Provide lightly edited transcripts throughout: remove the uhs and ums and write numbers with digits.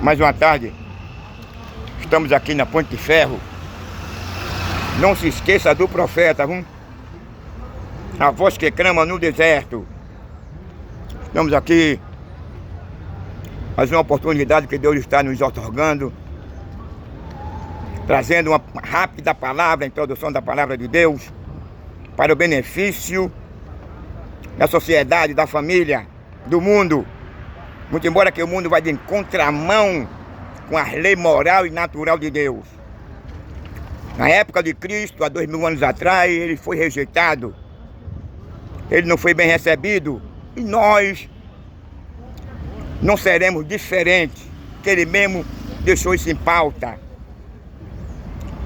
Mais uma tarde, estamos aqui na Ponte de Ferro. Não se esqueça do profeta, viu? A voz que clama no deserto. Estamos aqui, mais uma oportunidade que Deus está nos otorgando, trazendo uma rápida palavra, a introdução da palavra de Deus, para o benefício da sociedade, da família, do mundo. Muito embora que o mundo vai de contramão com a lei moral e natural de Deus. Na época de Cristo, há 2000 anos atrás, ele foi rejeitado. Ele não foi bem recebido. E nós não seremos diferentes, que ele mesmo deixou isso em pauta.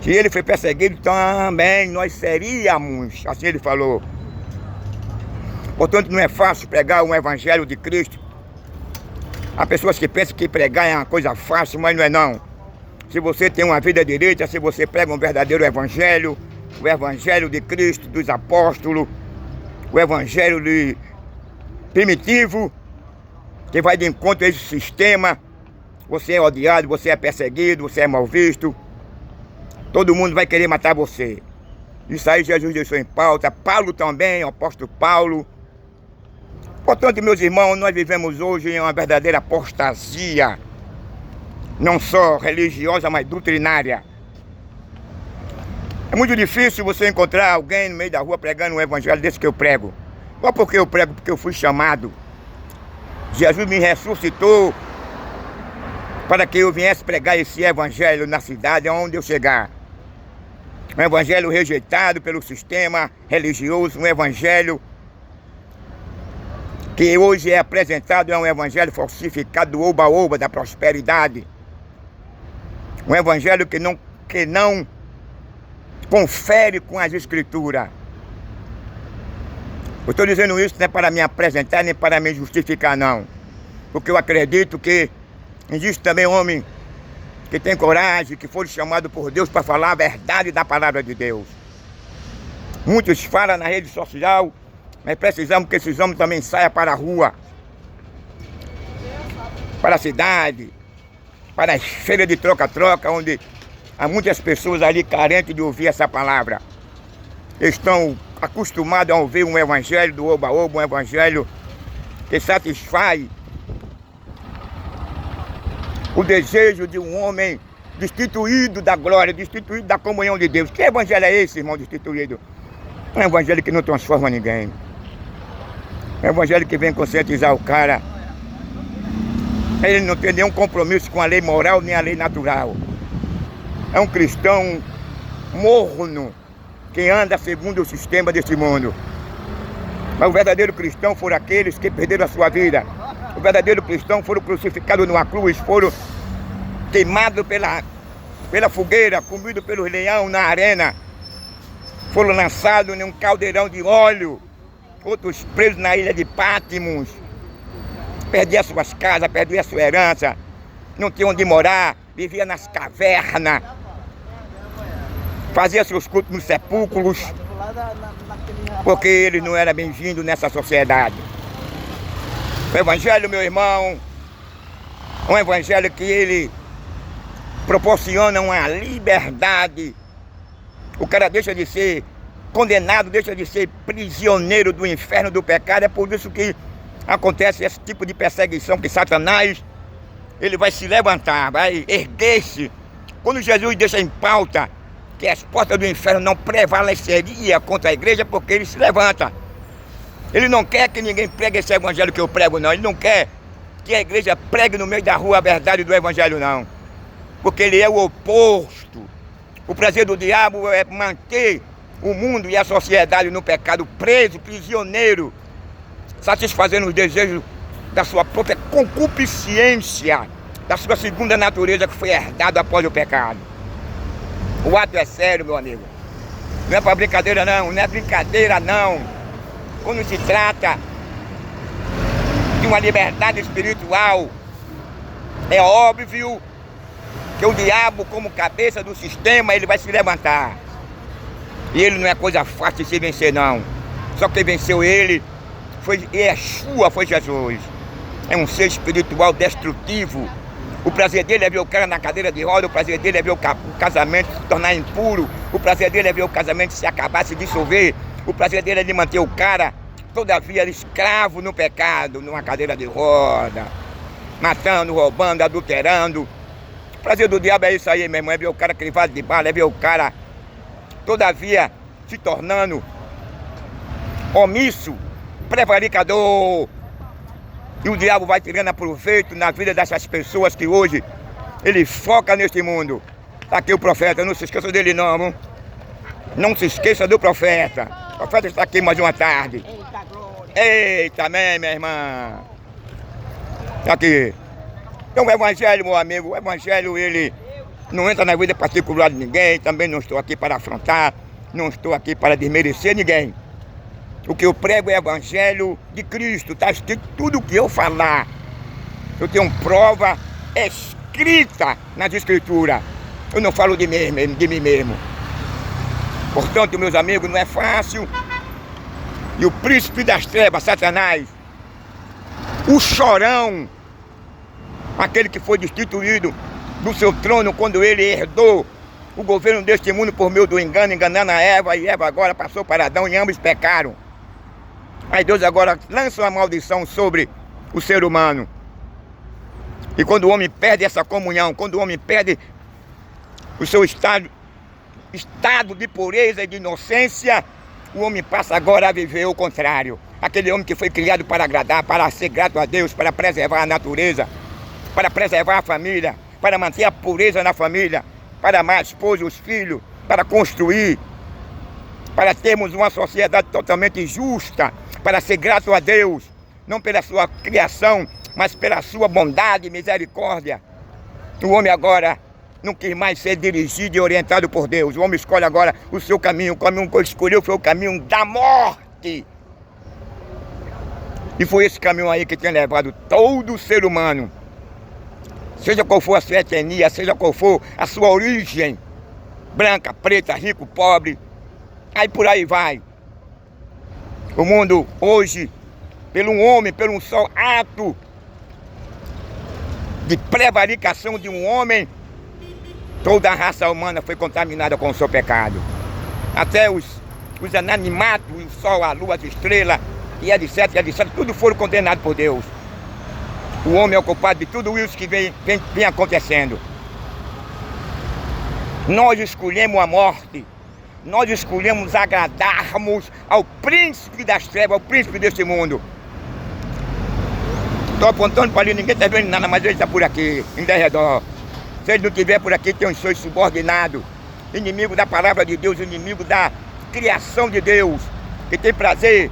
Se ele foi perseguido, também nós seríamos, assim ele falou. Portanto, não é fácil pregar um evangelho de Cristo. Há pessoas que pensam que pregar é uma coisa fácil, mas não é não. Se você tem uma vida direita, se você prega um verdadeiro evangelho, o evangelho de Cristo, dos apóstolos, o evangelho primitivo, que vai de encontro a esse sistema, você é odiado, você é perseguido, você é mal visto, todo mundo vai querer matar você. Isso aí Jesus deixou em pauta, Paulo também, o apóstolo Paulo. Portanto, meus irmãos, nós vivemos hoje em uma verdadeira apostasia, não só religiosa, mas doutrinária. É muito difícil você encontrar alguém no meio da rua pregando um evangelho desse que eu prego. Só porque eu prego, porque eu fui chamado. Jesus me ressuscitou para que eu viesse pregar esse evangelho na cidade onde eu chegar. Um evangelho rejeitado pelo sistema religioso, um evangelho que hoje é apresentado, é um evangelho falsificado do oba-oba, da prosperidade. Um evangelho que não confere com as escrituras. Eu estou dizendo isso não é para me apresentar, nem para me justificar, não. Porque eu acredito que existe também homem que tem coragem, que foi chamado por Deus para falar a verdade da palavra de Deus. Muitos falam na rede social, mas precisamos que esses homens também saiam para a rua, para a cidade, para as feiras de troca-troca, onde há muitas pessoas ali carentes de ouvir essa palavra. Estão acostumados a ouvir um evangelho do oba-oba, um evangelho que satisfaz o desejo de um homem destituído da glória, destituído da comunhão de Deus. Que evangelho é esse, irmão, destituído? É um evangelho que não transforma ninguém. É um evangelho que vem conscientizar o cara. Ele não tem nenhum compromisso com a lei moral nem a lei natural. É um cristão morno que anda segundo o sistema deste mundo. Mas o verdadeiro cristão foram aqueles que perderam a sua vida. O verdadeiro cristão foram crucificados numa cruz, foram queimados pela fogueira, comidos pelo leão na arena, foram lançados em um caldeirão de óleo, outros presos na ilha de Patmos, perdiam suas casas, perdiam a sua herança, não tinham onde morar, viviam nas cavernas, faziam seus cultos nos sepulcros, porque eles não eram bem-vindos nessa sociedade. O evangelho, meu irmão, é um evangelho que ele proporciona uma liberdade. O cara deixa de ser condenado, deixa de ser prisioneiro do inferno, do pecado. É por isso que acontece esse tipo de perseguição, que Satanás, ele vai se levantar, vai erguer-se. Quando Jesus deixa em pauta que as portas do inferno não prevaleceriam contra a igreja, porque ele se levanta. Ele não quer que ninguém pregue esse evangelho que eu prego, não. Ele não quer que a igreja pregue no meio da rua a verdade do evangelho, não. Porque ele é o oposto. O prazer do diabo é manter o mundo e a sociedade no pecado, preso, prisioneiro, satisfazendo os desejos da sua própria concupiscência, da sua segunda natureza que foi herdada após o pecado. O ato é sério, meu amigo. Não é para brincadeira, não. Não é brincadeira, não. Quando se trata de uma liberdade espiritual, é óbvio que o diabo, como cabeça do sistema, ele vai se levantar. E ele não é coisa fácil de se vencer, não. Só que venceu ele foi Yeshua, foi Jesus. É um ser espiritual destrutivo, O prazer dele é ver o cara na cadeira de roda, o prazer dele é ver o casamento se tornar impuro, o prazer dele é ver o casamento se acabar, se dissolver, o prazer dele é de manter o cara, todavia, escravo no pecado, numa cadeira de roda, matando, roubando, adulterando. O prazer do diabo é isso aí, meu irmão, é ver o cara crivado de bala, é ver o cara, todavia, se tornando omisso, prevaricador. E o diabo vai tirando proveito na vida dessas pessoas que hoje ele foca neste mundo. Está aqui o profeta, não se esqueça dele não, viu? Não se esqueça do profeta. O profeta está aqui mais uma tarde. Eita, glória! Eita, amém, minha irmã. Está aqui. Então o evangelho, meu amigo, o evangelho ele não entra na vida particular de ninguém. Também não estou aqui para afrontar, não estou aqui para desmerecer ninguém. O que eu prego é o evangelho de Cristo. Está escrito tudo o que eu falar. Eu tenho prova escrita nas escrituras. Eu não falo de mim mesmo. Portanto, meus amigos, não é fácil. E o príncipe das trevas, Satanás, o chorão, aquele que foi destituído do seu trono quando ele herdou o governo deste mundo por meio do engano, enganando a Eva, e Eva agora passou para Adão e ambos pecaram. Aí Deus agora lança uma maldição sobre o ser humano. E quando o homem perde essa comunhão, quando o homem perde o seu estado de pureza e de inocência, o homem passa agora a viver o contrário. Aquele homem que foi criado para agradar, para ser grato a Deus, para preservar a natureza, para preservar a família, para manter a pureza na família, para amar a esposa e os filhos, para construir, para termos uma sociedade totalmente justa, para ser grato a Deus, não pela sua criação, mas pela sua bondade e misericórdia. O homem agora não quis mais ser dirigido e orientado por Deus. O homem escolhe agora o seu caminho. O caminho que ele escolheu foi o caminho da morte. E foi esse caminho aí que tem levado todo ser humano, seja qual for a sua etnia, seja qual for a sua origem, branca, preta, rico, pobre, aí por aí vai. O mundo hoje, pelo homem, pelo um só ato de prevaricação de um homem, toda a raça humana foi contaminada com o seu pecado. Até os animados, o sol, a lua, as estrelas, e etc, tudo foram condenados por Deus. O homem é o culpado de tudo isso que vem acontecendo. Nós escolhemos a morte. Nós escolhemos agradarmos ao príncipe das trevas, ao príncipe deste mundo. Estou apontando para ali, ninguém está vendo nada, mas ele está por aqui, em derredor. Se ele não estiver por aqui, tem os seus subordinados, inimigo da palavra de Deus, inimigo da criação de Deus, que tem prazer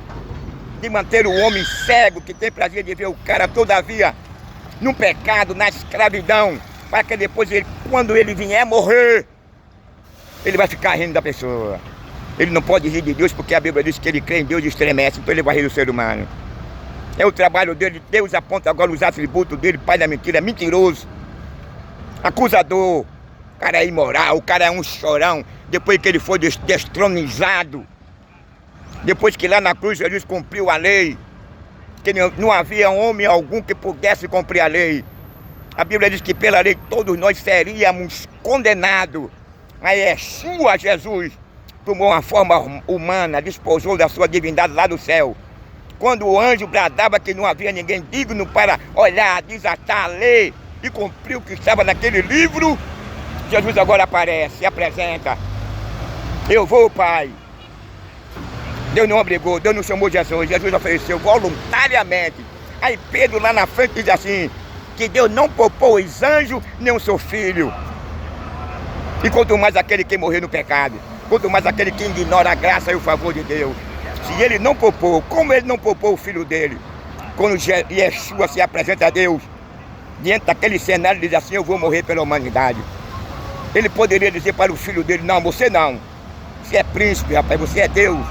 de manter o homem cego, que tem prazer de ver o cara todavia no pecado, na escravidão, para que depois, quando ele vier morrer, ele vai ficar rindo da pessoa. Ele não pode rir de Deus, porque a Bíblia diz que ele crê em Deus e estremece, então ele vai rir do ser humano. É o trabalho dele. Deus aponta agora os atributos dele, pai da mentira, mentiroso, acusador, o cara é imoral, o cara é um chorão, depois que ele foi destronizado, depois que lá na cruz Jesus cumpriu a lei, que não havia homem algum que pudesse cumprir a lei. A Bíblia diz que pela lei todos nós seríamos condenados. Mas Yeshua, Jesus, tomou uma forma humana, despojou da sua divindade lá do céu. Quando o anjo bradava que não havia ninguém digno para olhar, desatar a lei e cumprir o que estava naquele livro, Jesus agora aparece, se apresenta. Eu vou, Pai. Deus não obrigou, Deus não chamou Jesus, Jesus ofereceu voluntariamente. Aí Pedro lá na frente diz assim, que Deus não poupou os anjos, nem o seu filho. E quanto mais aquele que morreu no pecado, quanto mais aquele que ignora a graça e o favor de Deus. Se ele não poupou, como ele não poupou o filho dele? Quando Yeshua se apresenta a Deus, diante daquele cenário, ele diz assim, eu vou morrer pela humanidade. Ele poderia dizer para o filho dele, não, você não. Você é príncipe, rapaz, você é Deus.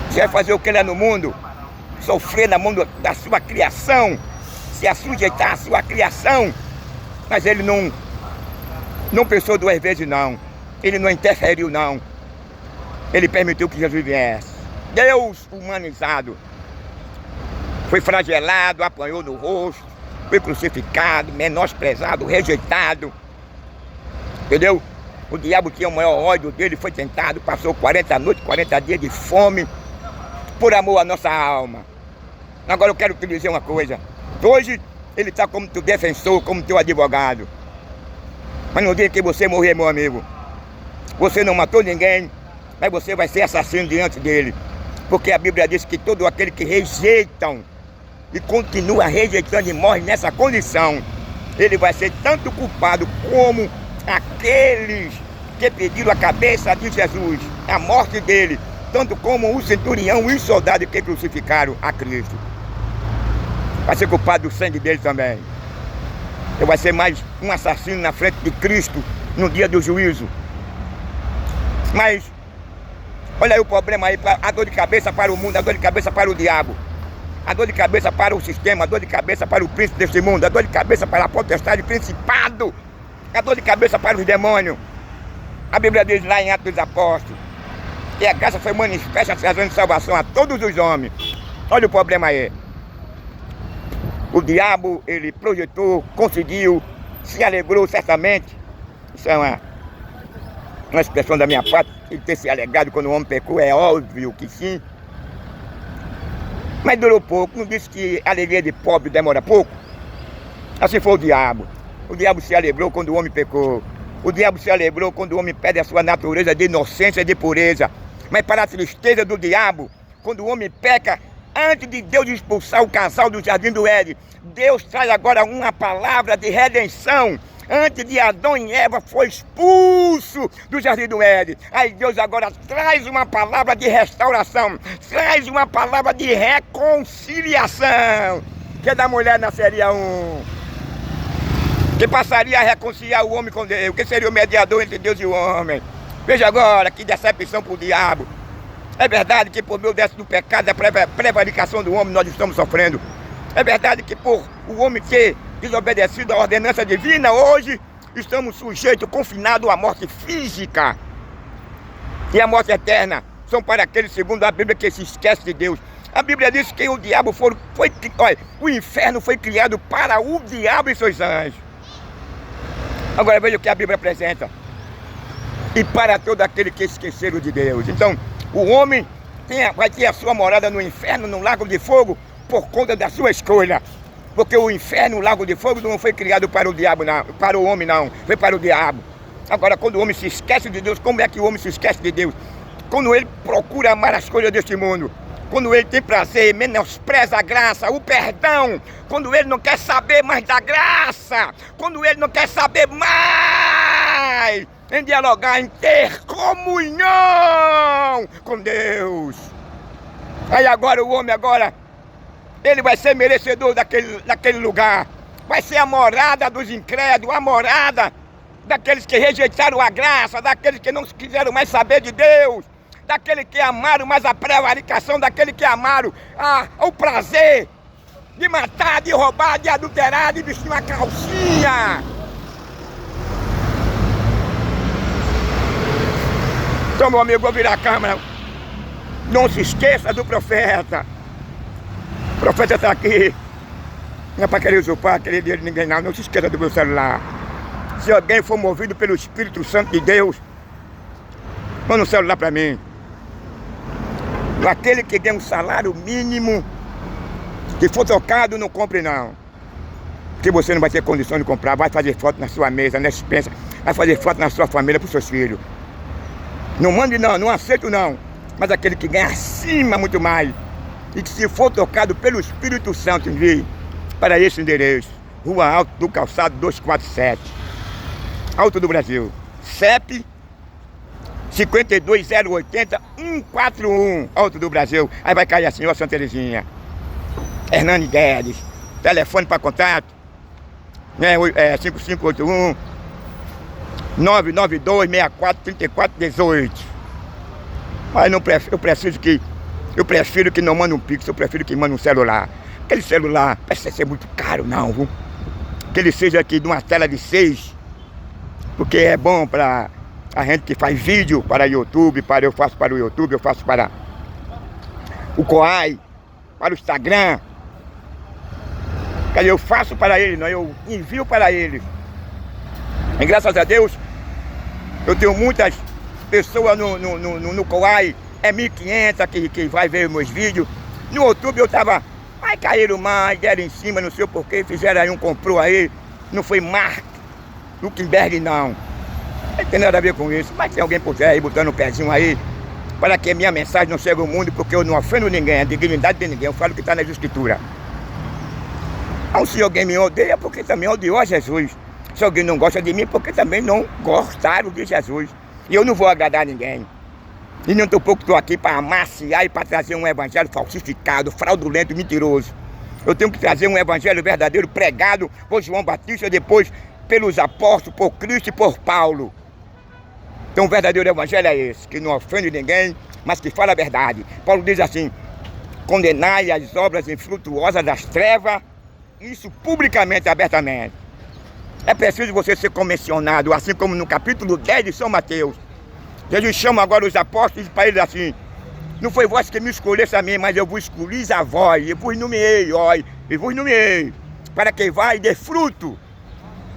Você vai fazer o que lá no mundo? Sofrer na mão da sua criação, se assujeitar à sua criação. Mas ele não pensou duas vezes, não. Ele não interferiu, não. Ele permitiu que Jesus viesse. Deus humanizado. Foi flagelado, apanhou no rosto, foi crucificado, menosprezado, rejeitado. Entendeu? O diabo tinha o maior ódio dele, foi tentado, passou 40 noites, 40 dias de fome, por amor à nossa alma. Agora eu quero te dizer uma coisa. Hoje ele está como teu defensor, como teu advogado. Mas no dia que você morrer, meu amigo, você não matou ninguém, mas você vai ser assassino diante dele. Porque a Bíblia diz que todo aquele que rejeitam e continua rejeitando e morre nessa condição, ele vai ser tanto culpado como aqueles que pediram a cabeça de Jesus, a morte dele, tanto como o centurião e os soldados que crucificaram a Cristo. Vai ser culpado do sangue dele também. Ele vai ser mais um assassino na frente de Cristo no dia do juízo. Mas olha aí o problema aí, a dor de cabeça para o mundo, a dor de cabeça para o diabo, a dor de cabeça para o sistema, a dor de cabeça para o príncipe deste mundo, a dor de cabeça para a potestade, principado, a dor de cabeça para os demônios. A Bíblia diz lá em Atos dos Apóstolos que a graça foi manifesta trazendo salvação a todos os homens. Olha o problema aí. O diabo, ele projetou, conseguiu, se alegrou certamente. Isso é uma expressão da minha parte, ele ter se alegrado quando o homem pecou, é óbvio que sim. Mas durou pouco, não disse que a alegria de pobre demora pouco? Assim foi o diabo. O diabo se alegrou quando o homem pecou. O diabo se alegrou quando o homem perde a sua natureza de inocência e de pureza. Mas para a tristeza do diabo, quando o homem peca, antes de Deus expulsar o casal do Jardim do Éden, Deus traz agora uma palavra de redenção. Antes de Adão e Eva foi expulso do Jardim do Éden, aí Deus agora traz uma palavra de restauração, traz uma palavra de reconciliação. Que da mulher nasceria um que passaria a reconciliar o homem com Deus, que seria o mediador entre Deus e o homem. Veja agora que decepção para o diabo. É verdade que por meio do pecado, da prevaricação do homem, nós estamos sofrendo. É verdade que por o homem ter desobedecido à ordenança divina, hoje estamos sujeitos, confinados à morte física. E a morte eterna são para aqueles, segundo a Bíblia, que se esquece de Deus. A Bíblia diz que o diabo o inferno foi criado para o diabo e seus anjos. Agora veja o que a Bíblia apresenta. E para todo aquele que esqueceram de Deus. Então, o homem vai ter a sua morada no inferno, no lago de fogo, por conta da sua escolha. Porque o inferno, o lago de fogo, não foi criado para o diabo, não, para o homem, não. Foi para o diabo. Agora, quando o homem se esquece de Deus, como é que o homem se esquece de Deus? Quando ele procura amar as coisas deste mundo. Quando ele tem prazer, menospreza a graça, o perdão. Quando ele não quer saber mais da graça. Quando ele não quer saber mais em dialogar, em ter comunhão com Deus. Aí agora o homem ele vai ser merecedor daquele lugar. Vai ser a morada dos incrédulos, a morada daqueles que rejeitaram a graça, daqueles que não quiseram mais saber de Deus, daqueles que amaram mais a prevaricação, daqueles que amaram o prazer de matar, de roubar, de adulterar, de vestir uma calcinha. Então, meu amigo, vou virar a câmera. Não se esqueça do profeta. O profeta está aqui. Não é para querer usurpar, querer dinheiro de ninguém, não. Não se esqueça do meu celular. Se alguém for movido pelo Espírito Santo de Deus, manda um celular para mim. Aquele que ganha um salário mínimo, que for tocado, não compre não. Porque você não vai ter condição de comprar. Vai fazer foto na sua mesa, na despensa. Vai fazer foto na sua família, para os seus filhos. Não mande não, não aceito não. Mas aquele que ganha acima muito mais, e que se for tocado pelo Espírito Santo, envie para esse endereço. Rua Alto do Calçado 247. Alto do Brasil. CEP 52080141. Alto do Brasil. Aí vai cair assim, ó, Santa Terezinha. Hernani Guedes. Telefone para contato. 5581 992 64 34 18. Mas eu prefiro que não mande um pix, eu prefiro que mande um celular. Aquele celular precisa ser muito caro não, viu? Que ele seja aqui de uma tela de 6, porque é bom para a gente que faz vídeo para YouTube, eu faço para o YouTube, eu faço para o Coai, para o Instagram. Quer dizer, eu faço para ele, não, eu envio para ele. E graças a Deus, eu tenho muitas pessoas no Kawai, é 1.500 que vai ver meus vídeos. No YouTube eu tava, mas caíram mais, deram em cima, não sei o porquê, fizeram aí comprou aí, não foi Mark Zuckerberg não. Não tem nada a ver com isso, mas tem alguém por trás aí botando o pezinho aí, para que a minha mensagem não chegue ao mundo, porque eu não ofendo ninguém, a dignidade de ninguém, eu falo o que está nas escrituras. Então, se alguém me odeia, porque também odiou a Jesus. Se alguém não gosta de mim, porque também não gostaram de Jesus. E eu não vou agradar ninguém. E nem tampouco estou aqui para amaciar e para trazer um evangelho falsificado, fraudulento, mentiroso. Eu tenho que trazer um evangelho verdadeiro, pregado por João Batista, depois pelos apóstolos, por Cristo e por Paulo. Então o verdadeiro evangelho é esse, que não ofende ninguém, mas que fala a verdade. Paulo diz assim, condenai as obras infrutuosas das trevas, isso publicamente, abertamente. É preciso você ser comissionado, assim como no capítulo 10 de São Mateus. Jesus chama agora os apóstolos para eles assim, não foi vós que me escolhesse a mim, mas eu vos escolhi a vós, eu vos nomeei, eu vos nomeei, para que vá e dê fruto.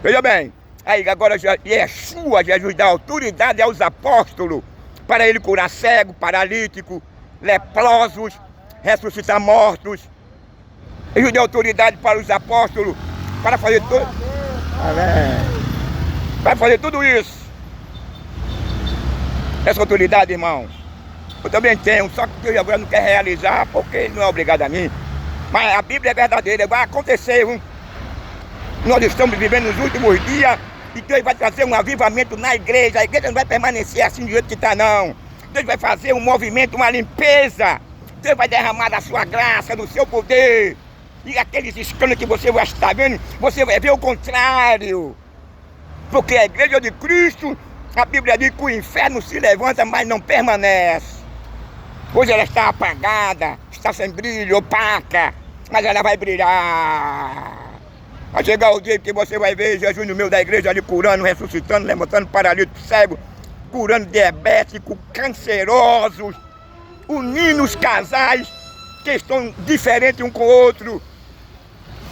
Veja bem, aí agora Yeshua, Jesus dá autoridade aos apóstolos, para ele curar cego, paralítico, leprosos, ressuscitar mortos. Ele deu autoridade para os apóstolos, para fazer tudo. Vai fazer tudo isso. Essa autoridade, irmão, eu também tenho, só que eu agora não quero realizar, porque ele não é obrigado a mim. Mas a Bíblia é verdadeira, vai acontecer. Nós estamos vivendo nos últimos dias e Deus vai trazer um avivamento na igreja. A igreja não vai permanecer assim do jeito que está, não. Deus vai fazer um movimento, uma limpeza. Deus vai derramar da sua graça, do seu poder. E aqueles escândalos que você vai estar vendo, você vai ver o contrário. Porque a igreja de Cristo, a Bíblia diz que o inferno se levanta, mas não permanece. Hoje ela está apagada, está sem brilho, opaca, mas ela vai brilhar. Vai chegar o dia que você vai ver Jesus no meio da igreja ali curando, ressuscitando, levantando paralítico, cego, curando diabéticos, cancerosos, unindo os casais que estão diferentes um com o outro,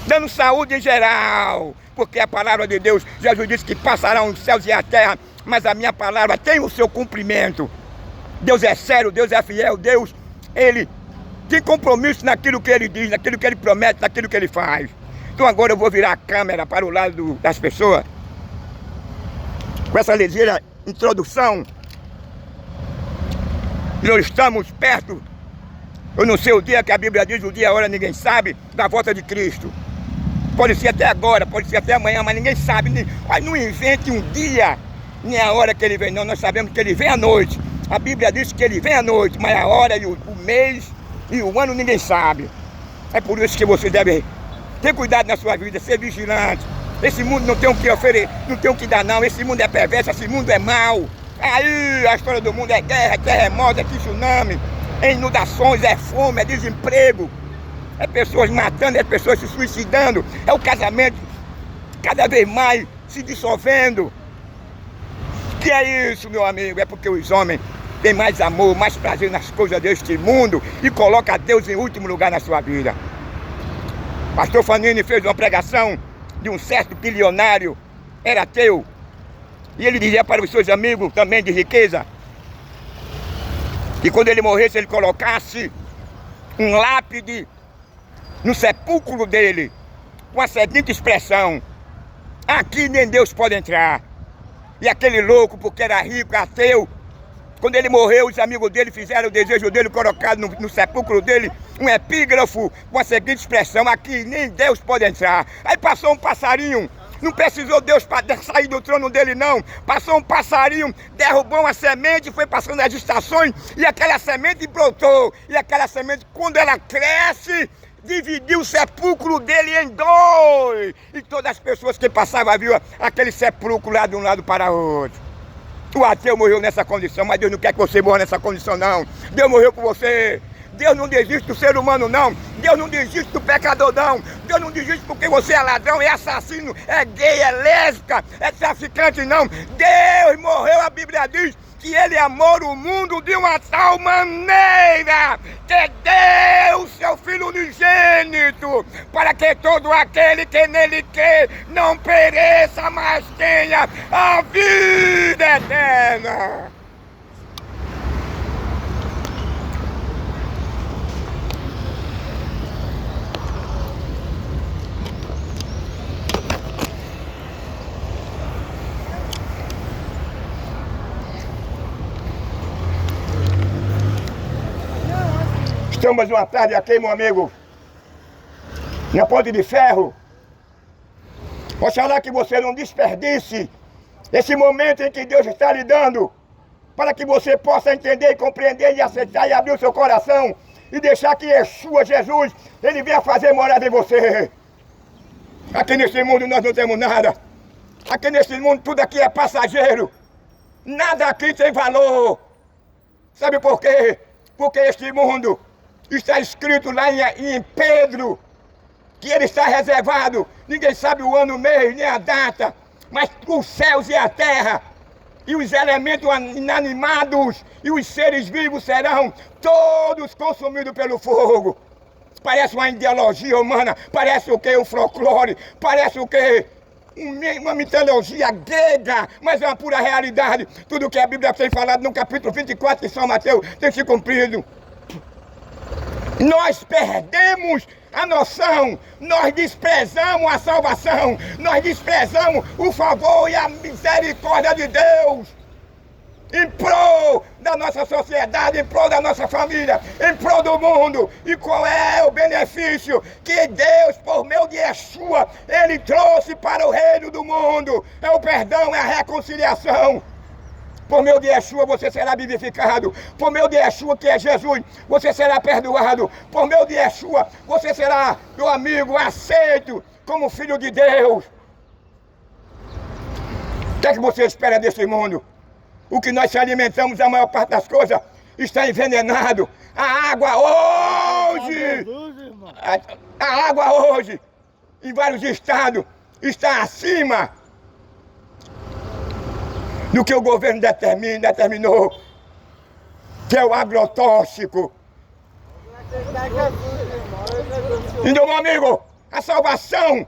dando saúde em geral, porque a palavra de Deus, Jesus disse que passarão os céus e a terra, mas a minha palavra tem o seu cumprimento. Deus é sério, Deus é fiel, Deus, Ele tem compromisso naquilo que Ele diz, naquilo que Ele promete, naquilo que Ele faz. Então agora eu vou virar a câmera para o lado das pessoas, com essa ligeira introdução. Nós estamos perto, eu não sei o dia que a Bíblia diz, o dia e a hora ninguém sabe, da volta de Cristo. Pode ser até agora, pode ser até amanhã, mas ninguém sabe. Mas não invente um dia, nem a hora que Ele vem, não. Nós sabemos que Ele vem à noite. A Bíblia diz que Ele vem à noite, mas a hora e o mês e o ano ninguém sabe. É por isso que você deve ter cuidado na sua vida, ser vigilante. Esse mundo não tem o que oferecer, não tem o que dar não. Esse mundo é perverso, esse mundo é mau. Aí a história do mundo é guerra, é terremoto, é tsunami, é inundações, é fome, é desemprego. É pessoas matando, é pessoas se suicidando, é o casamento cada vez mais se dissolvendo. Que é isso, meu amigo? É porque os homens têm mais amor, mais prazer nas coisas deste mundo e colocam Deus em último lugar na sua vida. Pastor Fanini fez uma pregação de um certo bilionário, era ateu, e ele dizia para os seus amigos também de riqueza, que quando ele morresse ele colocasse um lápide no sepulcro dele, com a seguinte expressão: aqui nem Deus pode entrar. E aquele louco, porque era rico, ateu, quando ele morreu, os amigos dele fizeram o desejo dele, colocaram no sepulcro dele um epígrafo com a seguinte expressão: aqui nem Deus pode entrar. Aí passou um passarinho, não precisou Deus para sair do trono dele não, passou um passarinho, derrubou uma semente, foi passando as estações, e aquela semente brotou, e aquela semente, quando ela cresce, dividiu o sepulcro dele em dois, e todas as pessoas que passavam viam aquele sepulcro lá de um lado para o outro. O ateu morreu nessa condição, mas Deus não quer que você morra nessa condição não. Deus morreu por você. Deus não desiste do ser humano, não. Deus não desiste do pecador, não. Deus não desiste porque você é ladrão, é assassino, é gay, é lésbica, é traficante, não. Deus morreu, a Bíblia diz que Ele amou o mundo de uma tal maneira que deu seu Filho unigênito, para que todo aquele que nele crê não pereça, mas tenha a vida eterna. Estamos uma tarde aqui, meu amigo, na Ponte de Ferro. Oxalá que você não desperdice esse momento em que Deus está lhe dando, para que você possa entender e compreender e aceitar e abrir o seu coração e deixar que Yeshua, Jesus, Ele venha fazer morada em você. Aqui nesse mundo nós não temos nada. Aqui nesse mundo tudo aqui é passageiro. Nada aqui tem valor. Sabe por quê? Porque este mundo está escrito lá em Pedro que ele está reservado. Ninguém sabe o ano, o mês, nem a data, mas os céus e a terra e os elementos inanimados e os seres vivos serão todos consumidos pelo fogo. Parece uma ideologia humana, parece o quê? Um folclore, parece o quê? Uma mitologia grega, mas é uma pura realidade. Tudo que a Bíblia tem falado no capítulo 24 de São Mateus tem se cumprido. Nós perdemos a noção, nós desprezamos a salvação, nós desprezamos o favor e a misericórdia de Deus em prol da nossa sociedade, em prol da nossa família, em prol do mundo. E qual é o benefício que Deus, por meio de Yeshua, Ele trouxe para o reino do mundo? É o perdão, é a reconciliação. Por meio de Yeshua você será vivificado. Por meio de Yeshua, que é Jesus, você será perdoado. Por meio de Yeshua você será, meu amigo, aceito como filho de Deus. O que é que você espera desse mundo? O que nós se alimentamos, a maior parte das coisas, está envenenado. A água hoje, a água hoje, em vários estados, está acima do que o governo determinou, que é o agrotóxico. Então, meu amigo, a salvação,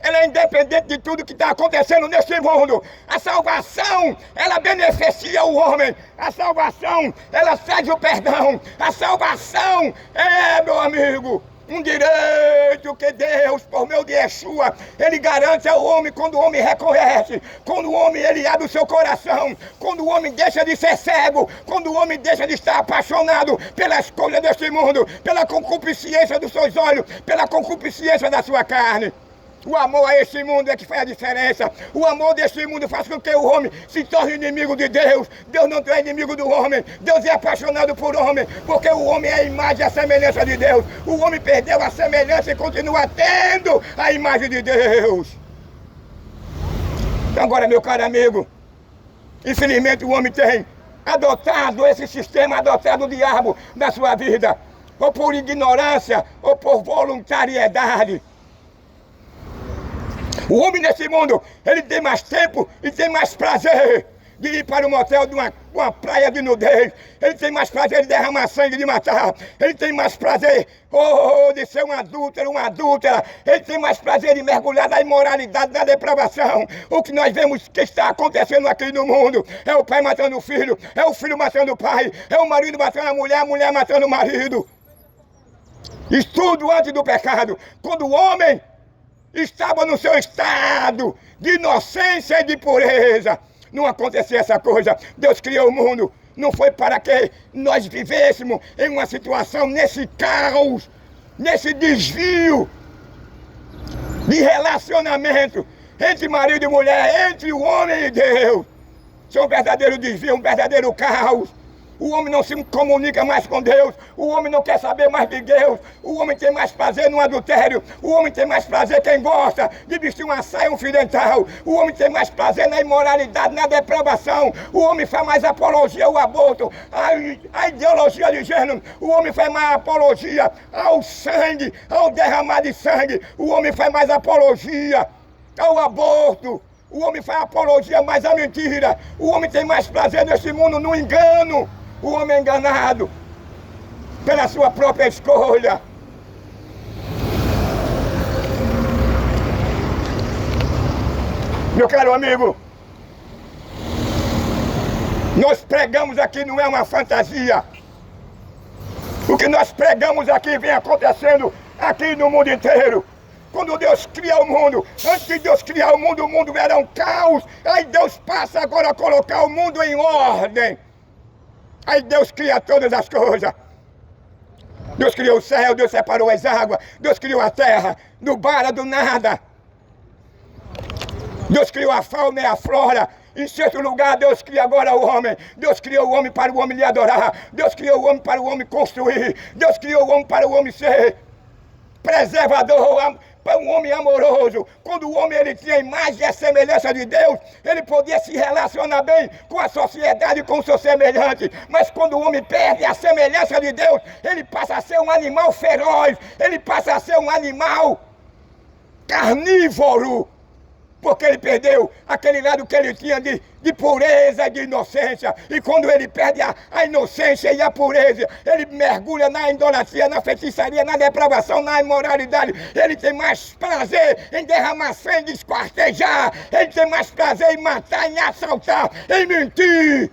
ela é independente de tudo que está acontecendo nesse mundo. A salvação, ela beneficia o homem. A salvação, ela traz o perdão. A salvação é, meu amigo, um direito que Deus, por meio de Yeshua, Ele garante ao homem quando o homem reconhece, quando o homem ele abre o seu coração, quando o homem deixa de ser cego, quando o homem deixa de estar apaixonado pelas coisas deste mundo, pela concupiscência dos seus olhos, pela concupiscência da sua carne. O amor a esse mundo é que faz a diferença. O amor desse mundo faz com que o homem se torne inimigo de Deus. Deus não é inimigo do homem. Deus é apaixonado por homem, porque o homem é a imagem e a semelhança de Deus. O homem perdeu a semelhança e continua tendo a imagem de Deus. Agora, meu caro amigo, infelizmente o homem tem adotado esse sistema, adotado o diabo na sua vida, ou por ignorância, ou por voluntariedade. O homem nesse mundo, ele tem mais tempo e tem mais prazer de ir para um motel de uma praia de nudez. Ele tem mais prazer de derramar sangue, de matar. Ele tem mais prazer de ser um adúltero, uma adúltera. Ele tem mais prazer de mergulhar na imoralidade, na depravação. O que nós vemos que está acontecendo aqui no mundo é o pai matando o filho, é o filho matando o pai, é o marido matando a mulher matando o marido. Isso tudo antes do pecado. Quando o homem estava no seu estado de inocência e de pureza, não acontecia essa coisa. Deus criou o mundo, não foi para que nós vivêssemos em uma situação, nesse caos, nesse desvio de relacionamento entre marido e mulher, entre o homem e Deus. Isso é um verdadeiro desvio, um verdadeiro caos. O homem não se comunica mais com Deus. O homem não quer saber mais de Deus. O homem tem mais prazer no adultério. O homem tem mais prazer quem gosta de vestir uma saia, um fio dental. O homem tem mais prazer na imoralidade, na depravação. O homem faz mais apologia ao aborto, à ideologia de gênero. O homem faz mais apologia ao sangue, ao derramar de sangue. O homem faz mais apologia ao aborto. O homem faz apologia mais à mentira. O homem tem mais prazer nesse mundo no engano. O homem é enganado pela sua própria escolha. Meu caro amigo, nós pregamos aqui não é uma fantasia. O que nós pregamos aqui vem acontecendo aqui no mundo inteiro. Quando Deus cria o mundo, antes de Deus criar o mundo era um caos. Aí Deus passa agora a colocar o mundo em ordem. Aí Deus cria todas as coisas. Deus criou o céu, Deus separou as águas, Deus criou a terra, do bara, do nada. Deus criou a fauna e a flora. Em sexto lugar, Deus cria agora o homem. Deus criou o homem para o homem lhe adorar. Deus criou o homem para o homem construir. Deus criou o homem para o homem ser preservador, para um homem amoroso. Quando o homem ele tinha a imagem e a semelhança de Deus, ele podia se relacionar bem com a sociedade, com o seu semelhante. Mas quando o homem perde a semelhança de Deus, ele passa a ser um animal feroz, ele passa a ser um animal carnívoro, porque ele perdeu aquele lado que ele tinha de pureza, de inocência. E quando ele perde a inocência e a pureza, ele mergulha na idolatria, na feitiçaria, na depravação, na imoralidade. Ele tem mais prazer em derramar sangue, esquartejar. Ele tem mais prazer em matar, em assaltar, em mentir.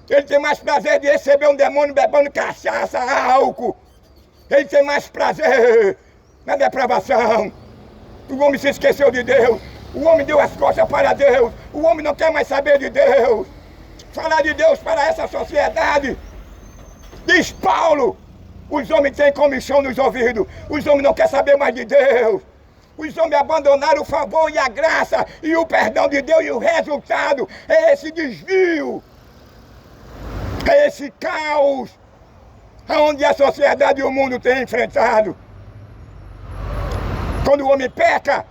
Ele tem mais prazer de receber um demônio bebendo cachaça, álcool. Ele tem mais prazer na depravação. O homem se esqueceu de Deus. O homem deu as costas para Deus. O homem não quer mais saber de Deus. Falar de Deus para essa sociedade. Diz Paulo, os homens têm comichão nos ouvidos. Os homens não querem saber mais de Deus. Os homens abandonaram o favor e a graça e o perdão de Deus. E o resultado é esse desvio. É esse caos onde a sociedade e o mundo têm enfrentado. Quando o homem peca,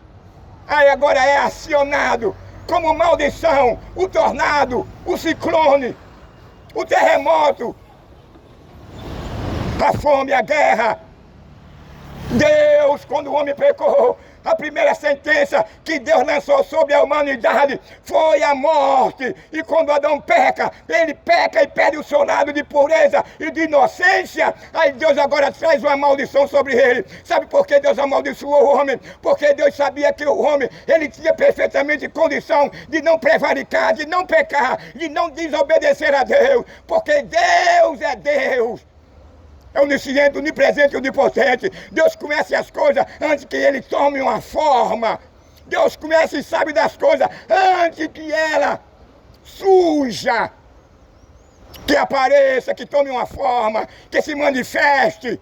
aí agora é acionado como maldição, o tornado, o ciclone, o terremoto, a fome, a guerra. Deus, quando o homem pecou, a primeira sentença que Deus lançou sobre a humanidade foi a morte. E quando Adão peca, ele peca e perde o seu lado de pureza e de inocência. Aí Deus agora traz uma maldição sobre ele. Sabe por que Deus amaldiçoou o homem? Porque Deus sabia que o homem, ele tinha perfeitamente condição de não prevaricar, de não pecar, de não desobedecer a Deus. Porque Deus é Deus. É onisciente, onipresente e onipotente. Deus conhece as coisas antes que ele tome uma forma. Deus conhece e sabe das coisas antes que ela surja, que apareça, que tome uma forma, que se manifeste.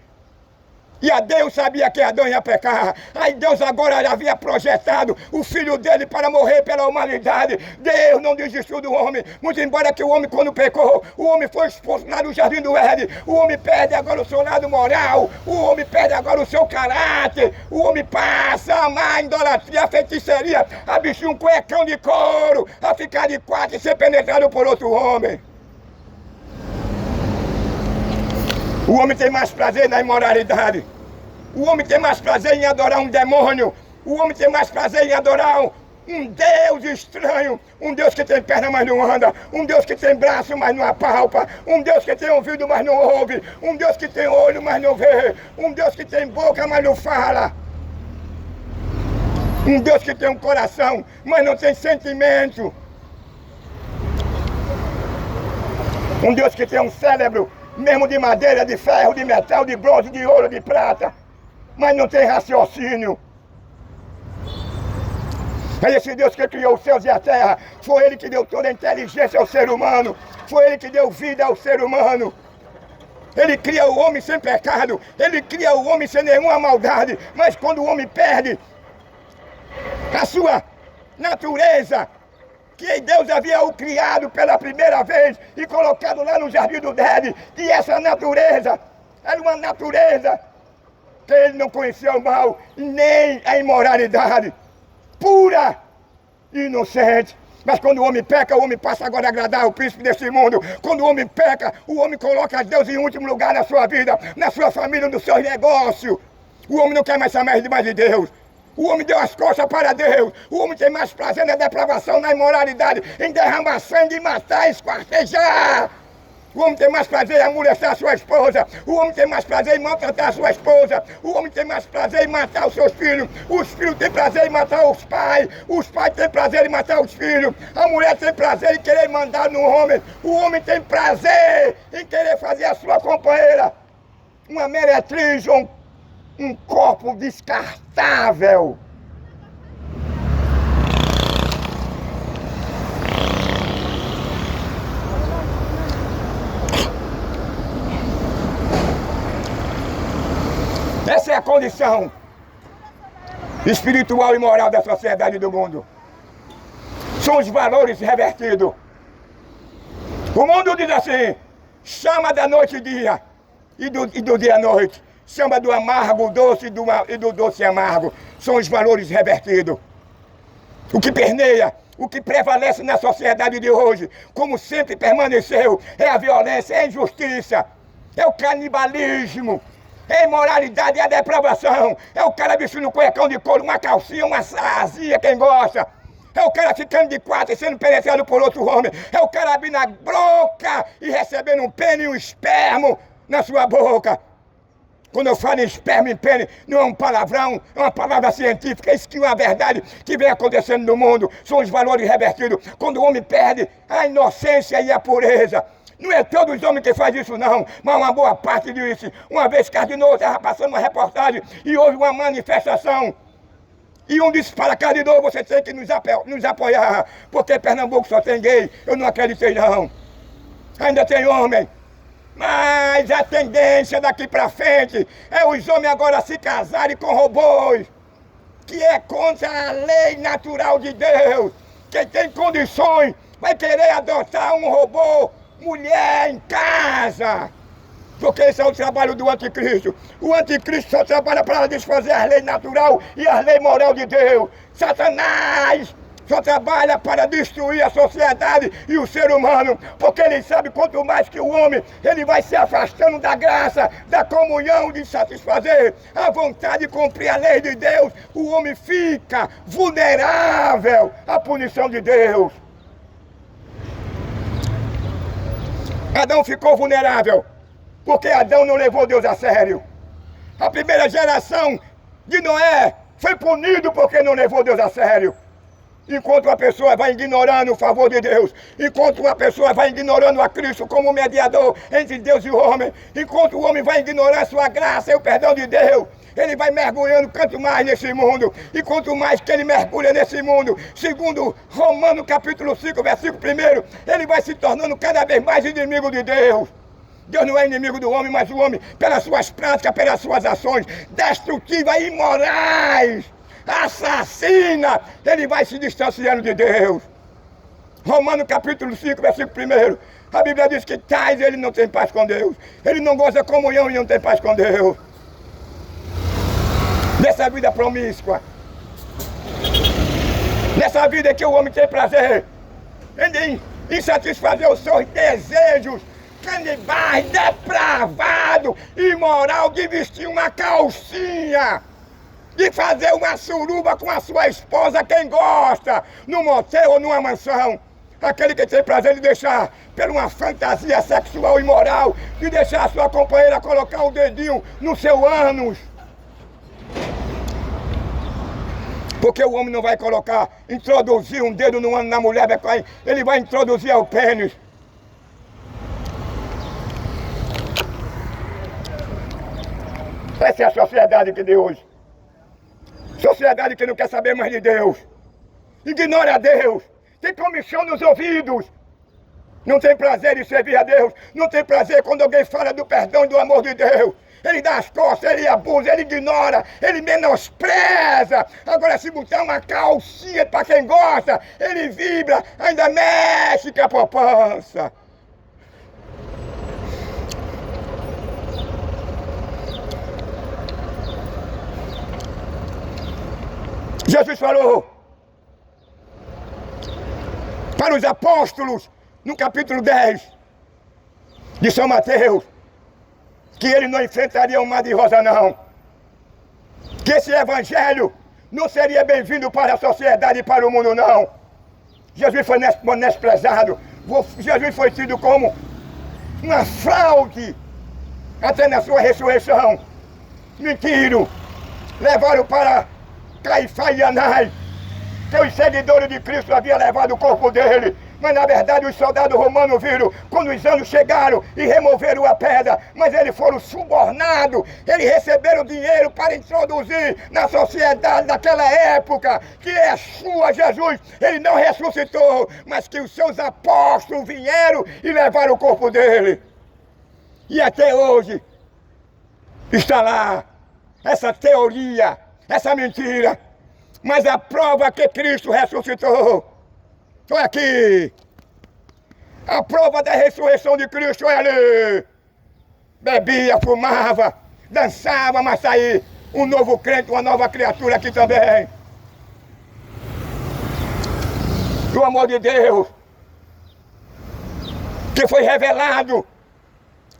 E a Deus sabia que Adão ia pecar. Aí Deus agora já havia projetado o filho dele para morrer pela humanidade. Deus não desistiu do homem. Muito embora que o homem, quando pecou, o homem foi expulso lá no jardim do Éden. O homem perde agora o seu lado moral. O homem perde agora o seu caráter. O homem passa a amar a idolatria, a feitiçaria, a vestir um cuecão de couro, a ficar de quatro e ser penetrado por outro homem. O homem tem mais prazer na imoralidade. O homem tem mais prazer em adorar um demônio. O homem tem mais prazer em adorar um Deus estranho. Um Deus que tem perna, mas não anda. Um Deus que tem braço, mas não apalpa. Um Deus que tem ouvido, mas não ouve. Um Deus que tem olho, mas não vê. Um Deus que tem boca, mas não fala. Um Deus que tem um coração, mas não tem sentimento. Um Deus que tem um cérebro, mesmo de madeira, de ferro, de metal, de bronze, de ouro, de prata, mas não tem raciocínio. É esse Deus que criou os céus e a terra. Foi Ele que deu toda a inteligência ao ser humano. Foi Ele que deu vida ao ser humano. Ele cria o homem sem pecado. Ele cria o homem sem nenhuma maldade. Mas quando o homem perde a sua natureza, que Deus havia o criado pela primeira vez e colocado lá no jardim do Éden, que essa natureza era uma natureza que ele não conhecia o mal, nem a imoralidade, pura e inocente. Mas quando o homem peca, o homem passa agora a agradar o príncipe deste mundo. Quando o homem peca, o homem coloca Deus em último lugar na sua vida, na sua família, nos seus negócios. O homem não quer mais saber mais de Deus. O homem deu as costas para Deus. O homem tem mais prazer na depravação, na imoralidade, em derramar sangue, em matar, esquartejar. O homem tem mais prazer em amolecer a sua esposa. O homem tem mais prazer em maltratar a sua esposa. O homem tem mais prazer em matar os seus filhos. Os filhos têm prazer em matar os pais. Os pais têm prazer em matar os filhos. A mulher tem prazer em querer mandar no homem. O homem tem prazer em querer fazer a sua companheira uma meretriz ou um corpo descartável. Essa é a condição espiritual e moral da sociedade do mundo. São os valores revertidos. O mundo diz assim, chama da noite dia e do dia à noite. Chama do amargo doce e do doce amargo. São os valores revertidos. O que permeia, o que prevalece na sociedade de hoje, como sempre permaneceu, é a violência, é a injustiça, é o canibalismo, é a imoralidade, é a depravação. É o cara vestindo um cuecão de couro, uma calcinha, uma azia, quem gosta. É o cara ficando de quatro e sendo penetrado por outro homem. É o cara abrindo a boca e recebendo um pênis e um espermo na sua boca. Quando eu falo em esperma e pênis, não é um palavrão, é uma palavra científica. Isso que é uma verdade que vem acontecendo no mundo. São os valores revertidos. Quando o homem perde a inocência e a pureza. Não é todos os homens que fazem isso não, mas uma boa parte disso. Uma vez Cardinou estava passando uma reportagem e houve uma manifestação. E um disse para Cardinou, você tem que nos apoiar, porque Pernambuco só tem gay. Eu não acreditei não. Ainda tem homem. Mas a tendência daqui para frente é os homens agora se casarem com robôs, que é contra a lei natural de Deus. Quem tem condições vai querer adotar um robô, mulher em casa. Porque esse é o trabalho do anticristo. O anticristo só trabalha para desfazer a lei natural e a lei moral de Deus. Satanás só trabalha para destruir a sociedade e o ser humano, porque ele sabe quanto mais que o homem, ele vai se afastando da graça, da comunhão, de satisfazer a vontade de cumprir a lei de Deus, o homem fica vulnerável à punição de Deus. Adão ficou vulnerável, porque Adão não levou Deus a sério. A primeira geração de Noé foi punido porque não levou Deus a sério. Enquanto uma pessoa vai ignorando o favor de Deus, enquanto uma pessoa vai ignorando a Cristo como mediador entre Deus e o homem, enquanto o homem vai ignorar a sua graça e o perdão de Deus, ele vai mergulhando quanto mais nesse mundo, e quanto mais que ele mergulha nesse mundo, segundo Romanos capítulo 5, versículo 1, ele vai se tornando cada vez mais inimigo de Deus. Deus não é inimigo do homem, mas o homem, pelas suas práticas, pelas suas ações destrutivas e imorais, assassina, ele vai se distanciando de Deus. Romanos capítulo 5, versículo 1, a Bíblia diz que tais ele não tem paz com Deus, ele não goza de comunhão e não tem paz com Deus. Nessa vida promíscua, nessa vida que o homem tem prazer em satisfazer os seus desejos canibais, depravado, imoral, de vestir uma calcinha, de fazer uma suruba com a sua esposa, quem gosta, num motel ou numa mansão. Aquele que tem prazer de deixar, por uma fantasia sexual imoral, de deixar a sua companheira colocar um dedinho no seu ânus. Porque o homem não vai introduzir um dedo no ânus na mulher, ele vai introduzir o pênis. Essa é a sociedade que de hoje. Sociedade que não quer saber mais de Deus. Ignora a Deus. Tem comichão nos ouvidos. Não tem prazer em servir a Deus. Não tem prazer quando alguém fala do perdão e do amor de Deus. ele dá as costas, ele abusa, ele ignora, ele menospreza. Agora se botar uma calcinha para quem gosta, ele vibra, ainda mexe com a poupança. Jesus falou para os apóstolos, no capítulo 10 de São Mateus, que ele não enfrentaria um mar de rosa não. Que esse evangelho não seria bem-vindo para a sociedade e para o mundo não. Jesus foi menosprezado, Jesus foi tido como uma fraude, até na sua ressurreição. Mentiram, levaram para Caifás e Anás, que os seguidores de Cristo haviam levado o corpo dele. Mas na verdade os soldados romanos viram quando os anjos chegaram e removeram a pedra. Mas eles foram subornados, eles receberam dinheiro para introduzir na sociedade daquela época que Yeshua, Jesus, ele não ressuscitou, mas que os seus apóstolos vieram e levaram o corpo dele. E até hoje está lá essa teoria, essa mentira. Mas a prova que Cristo ressuscitou, olha aqui, a prova da ressurreição de Cristo, olha ali. Bebia, fumava, dançava, mas tá aí um novo crente, uma nova criatura aqui também. Do amor de Deus, que foi revelado,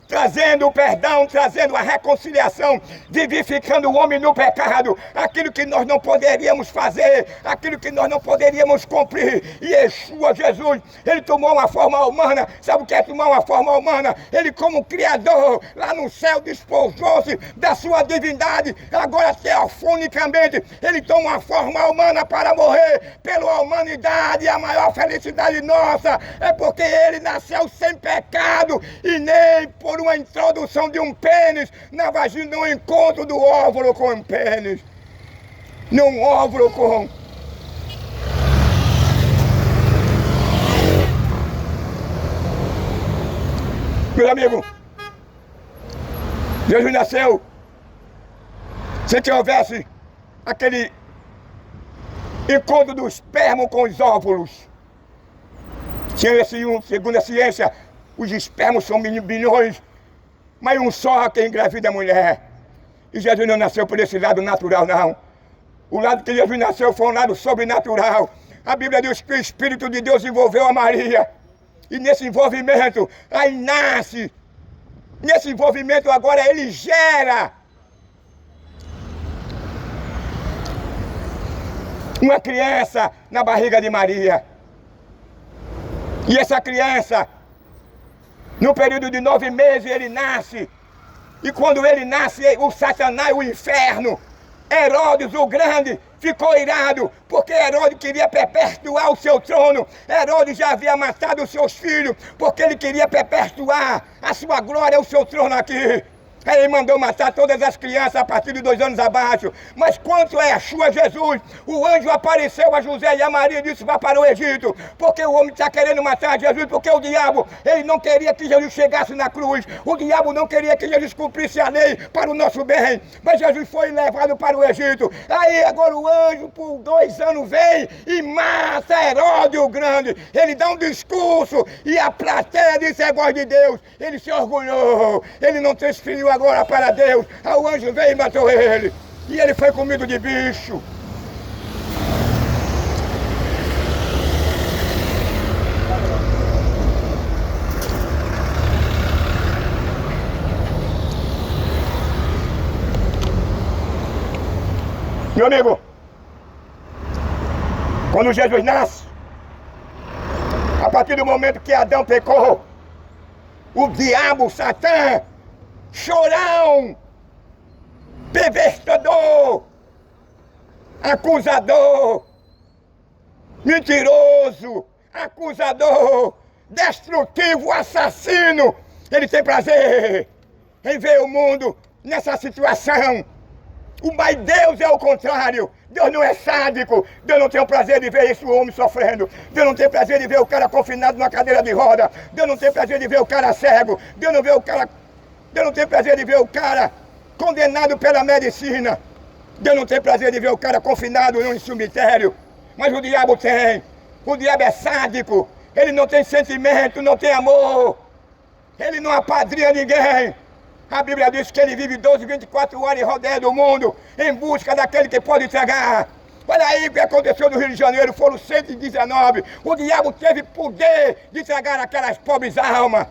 trazendo o perdão, trazendo a reconciliação, vivificando o homem no pecado, aquilo que nós não poderíamos fazer, aquilo que nós não poderíamos cumprir. E Yeshua, Jesus, ele tomou uma forma humana. Sabe o que é tomar uma forma humana? Ele, como Criador, lá no céu, despojou-se da sua divindade. Agora, teofonicamente, ele toma uma forma humana para morrer pela humanidade. E a maior felicidade nossa é porque ele nasceu sem pecado e nem por uma introdução de um pênis na vagina, um encontro do óvulo com um pênis, num óvulo com... Meu amigo, Jesus nasceu sem que houvesse aquele encontro do esperma com os óvulos. Segundo a ciência, os espermos são bilhões, mas um só que engravida a mulher. E Jesus não nasceu por esse lado natural, não. O lado que Jesus nasceu foi um lado sobrenatural. A Bíblia diz que o Espírito de Deus envolveu a Maria. E nesse envolvimento, aí nasce. Nesse envolvimento agora ele gera uma criança na barriga de Maria. E essa criança, no período de 9 meses, ele nasce. E quando ele nasce, o Satanás, o inferno, Herodes o Grande, ficou irado, porque Herodes queria perpetuar o seu trono. Herodes já havia matado os seus filhos, porque ele queria perpetuar a sua glória, o seu trono aqui. Aí ele mandou matar todas as crianças a partir de 2 anos abaixo. Mas quanto a Yeshua, Jesus, o anjo apareceu a José e a Maria e disse: vá para o Egito, porque o homem está querendo matar Jesus, porque o diabo, ele não queria que Jesus chegasse na cruz. O diabo não queria que Jesus cumprisse a lei para o nosso bem. Mas Jesus foi levado para o Egito. Aí agora o anjo por 2 anos vem e mata Herodes o Grande. Ele dá um discurso e a plateia disse: é voz de Deus. Ele se orgulhou, ele não transferiu agora para Deus. Aí o anjo veio e matou ele. E ele foi comido de bicho. Meu amigo, quando Jesus nasce, a partir do momento que Adão pecou, o diabo, Satã, chorão, pervertedor, acusador, mentiroso, acusador, destrutivo, assassino, ele tem prazer em ver o mundo nessa situação. Mas Deus é o contrário. Deus não é sádico. Deus não tem o prazer de ver esse homem sofrendo. Deus não tem prazer de ver o cara confinado numa cadeira de roda. Deus não tem prazer de ver o cara cego. Deus não tem prazer de ver o cara condenado pela medicina. Deus não tem prazer de ver o cara confinado num cemitério, mas o diabo tem. O diabo é sádico, ele não tem sentimento, não tem amor, ele não apadrinha ninguém. A Bíblia diz que ele vive 12, 24 horas e rodeia do mundo em busca daquele que pode entregar. Olha aí o que aconteceu no Rio de Janeiro, foram 119. O diabo teve poder de entregar aquelas pobres almas.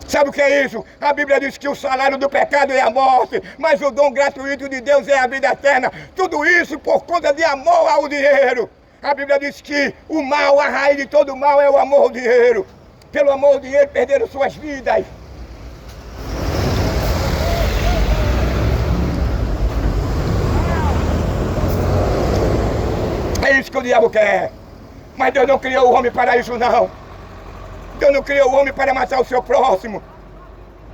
Sabe o que é isso? A Bíblia diz que o salário do pecado é a morte, mas o dom gratuito de Deus é a vida eterna. Tudo isso por conta de amor ao dinheiro. A Bíblia diz que o mal, a raiz de todo mal é o amor ao dinheiro. Pelo amor ao dinheiro perderam suas vidas. É isso que o diabo quer. Mas Deus não criou o homem para isso, não. Deus não criou o homem para matar o seu próximo.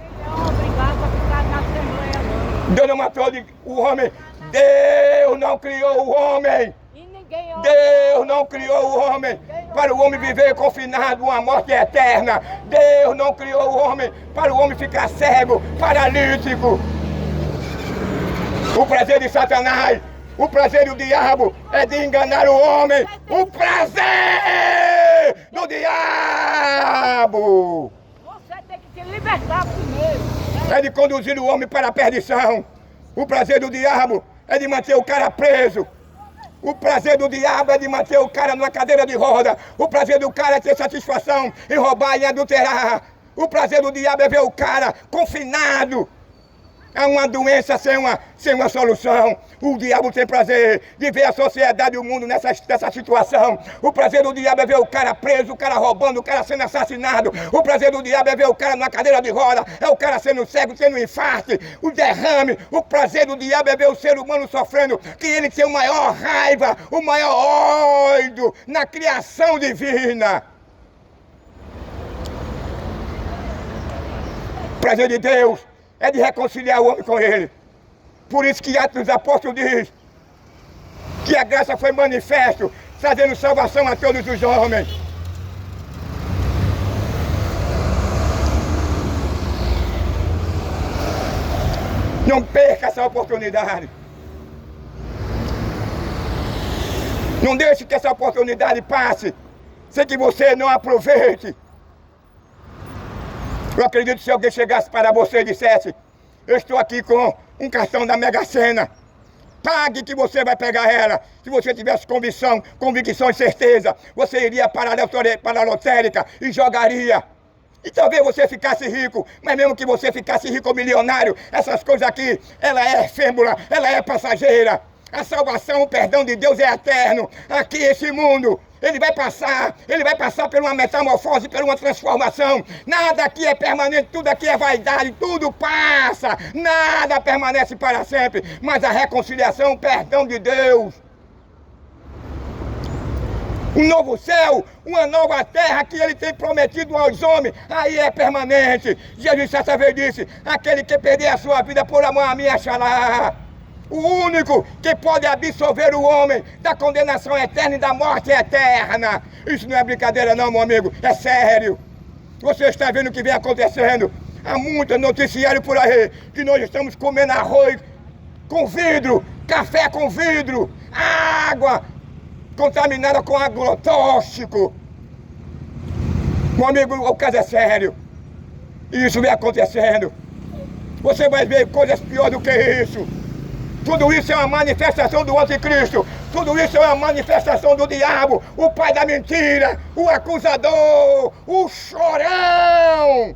Ele é obrigado a ficar na Assembleia, não. Deus não matou o homem. Deus não criou o homem. E ninguém Deus não criou o homem para o homem viver confinado, uma morte eterna. Deus não criou o homem para o homem ficar cego, paralítico. O prazer de Satanás, o prazer do diabo é de enganar o homem. O prazer do diabo Você tem que se libertar primeiro. é de conduzir o homem para a perdição. O prazer do diabo é de manter o cara preso. O prazer do diabo é de manter o cara numa cadeira de roda. O prazer do cara é ter satisfação em roubar e adulterar. O prazer do diabo é ver o cara confinado a uma doença sem uma solução. O diabo tem prazer de ver a sociedade e o mundo nessa situação. O prazer do diabo é ver o cara preso, o cara roubando, o cara sendo assassinado. O prazer do diabo é ver o cara numa cadeira de roda, é o cara sendo cego, tendo um infarto, o derrame. O prazer do diabo é ver o ser humano sofrendo, que ele tem o maior raiva, o maior ódio na criação divina. O prazer de Deus é de reconciliar o homem com ele. Por isso que Atos dos Apóstolos diz que a graça foi manifesto, trazendo salvação a todos os homens. Não perca essa oportunidade. Não deixe que essa oportunidade passe sem que você não aproveite. Eu acredito que se alguém chegasse para você e dissesse: eu estou aqui com um cartão da Mega Sena, pague que você vai pegar ela. Se você tivesse convicção e certeza, você iria para a lotérica e jogaria. E talvez você ficasse rico, mas mesmo que você ficasse rico ou milionário, essas coisas aqui, ela é efêmera, ela é passageira. A salvação, o perdão de Deus é eterno. Aqui esse mundo, ele vai passar por uma metamorfose, por uma transformação. Nada aqui é permanente, tudo aqui é vaidade, tudo passa. Nada permanece para sempre, mas a reconciliação, o perdão de Deus. Um novo céu, uma nova terra que ele tem prometido aos homens, aí é permanente. Jesus certa vez disse: aquele que perder a sua vida por amor a mim achará. O único que pode absolver o homem da condenação eterna e da morte eterna. Isso não é brincadeira não, meu amigo, é sério. Você está vendo o que vem acontecendo? Há muito noticiário por aí que nós estamos comendo arroz com vidro, café com vidro, água contaminada com agrotóxico. Meu amigo, o caso é sério. Isso vem acontecendo. Você vai ver coisas piores do que isso. Tudo isso é uma manifestação do anticristo. Tudo isso é uma manifestação do diabo, o pai da mentira, o acusador, o chorão.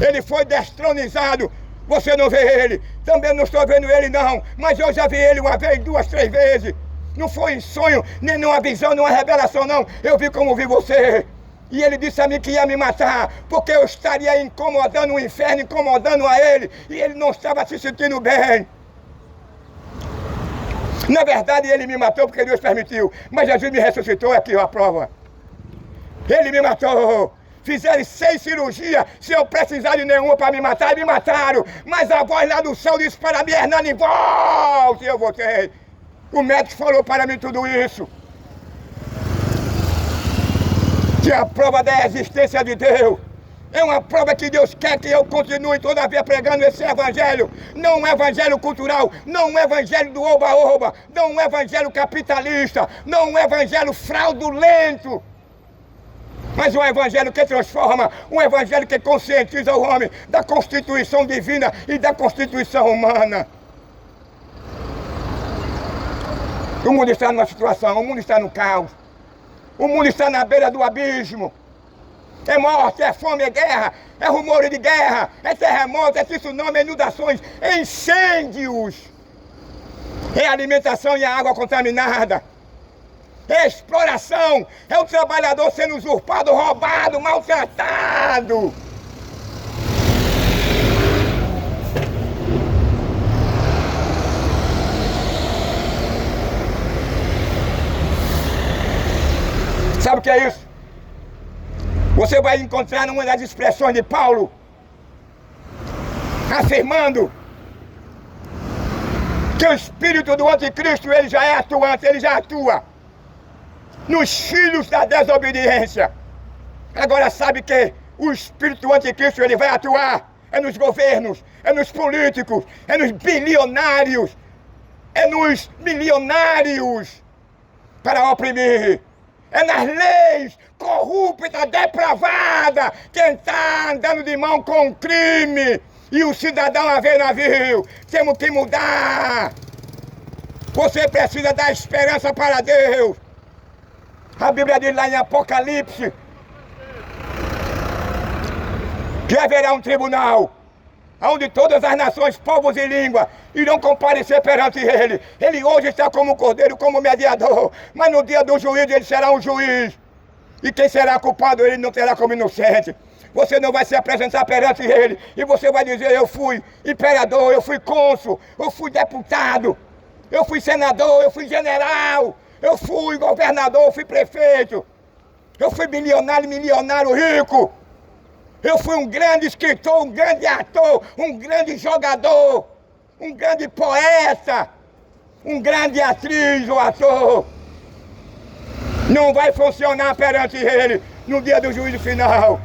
Ele foi destronizado. Você não vê ele. Também não estou vendo ele não. Mas eu já vi ele uma vez, duas, três vezes. Não foi em sonho, nem numa visão, numa revelação não. Eu vi como vi você. E ele disse a mim que ia me matar, porque eu estaria incomodando o inferno, incomodando a ele. E ele não estava se sentindo bem. Na verdade, ele me matou porque Deus permitiu. Mas Jesus me ressuscitou, aqui ó, a prova. Ele me matou. Fizeram 6 cirurgias sem eu precisar de nenhuma para me matar, e me mataram. Mas a voz lá do céu disse para mim: Hernani, volte! E eu voltei. O médico falou para mim tudo isso. Que a prova da existência de Deus É uma prova que Deus quer que eu continue todavia pregando esse evangelho. Não um evangelho cultural, não um evangelho do oba-oba, não um evangelho capitalista, não um evangelho fraudulento, mas um evangelho que transforma, um evangelho que conscientiza o homem da constituição divina e da constituição humana. O mundo está numa situação, o mundo está no caos, o mundo está na beira do abismo. É morte, é fome, é guerra, é rumores de guerra, é terremoto, é tsunami, é inundações, é incêndios, é alimentação e a água contaminada, é exploração, é o trabalhador sendo usurpado, roubado, maltratado. Sabe o que é isso? Você vai encontrar numa das expressões de Paulo, afirmando que o espírito do anticristo ele já é atuante, ele já atua nos filhos da desobediência. Agora sabe que o espírito do anticristo ele vai atuar é nos governos, é nos políticos, é nos bilionários, é nos milionários para oprimir. É nas leis corruptas, depravadas, quem está andando de mão com o crime e o cidadão a ver navio. Temos que mudar. Você precisa dar esperança para Deus. A Bíblia diz lá em Apocalipse que haverá um tribunal onde todas as nações, povos e línguas irão comparecer perante ele. Ele hoje está como cordeiro, como mediador, mas no dia do juízo ele será um juiz. E quem será culpado ele não terá como inocente. Você não vai se apresentar perante ele e você vai dizer: eu fui imperador, eu fui cônsul, eu fui deputado, eu fui senador, eu fui general, eu fui governador, eu fui prefeito, eu fui milionário rico. Eu fui um grande escritor, um grande ator, um grande jogador, um grande poeta, um grande atriz ou ator. Não vai funcionar perante ele no dia do juízo final.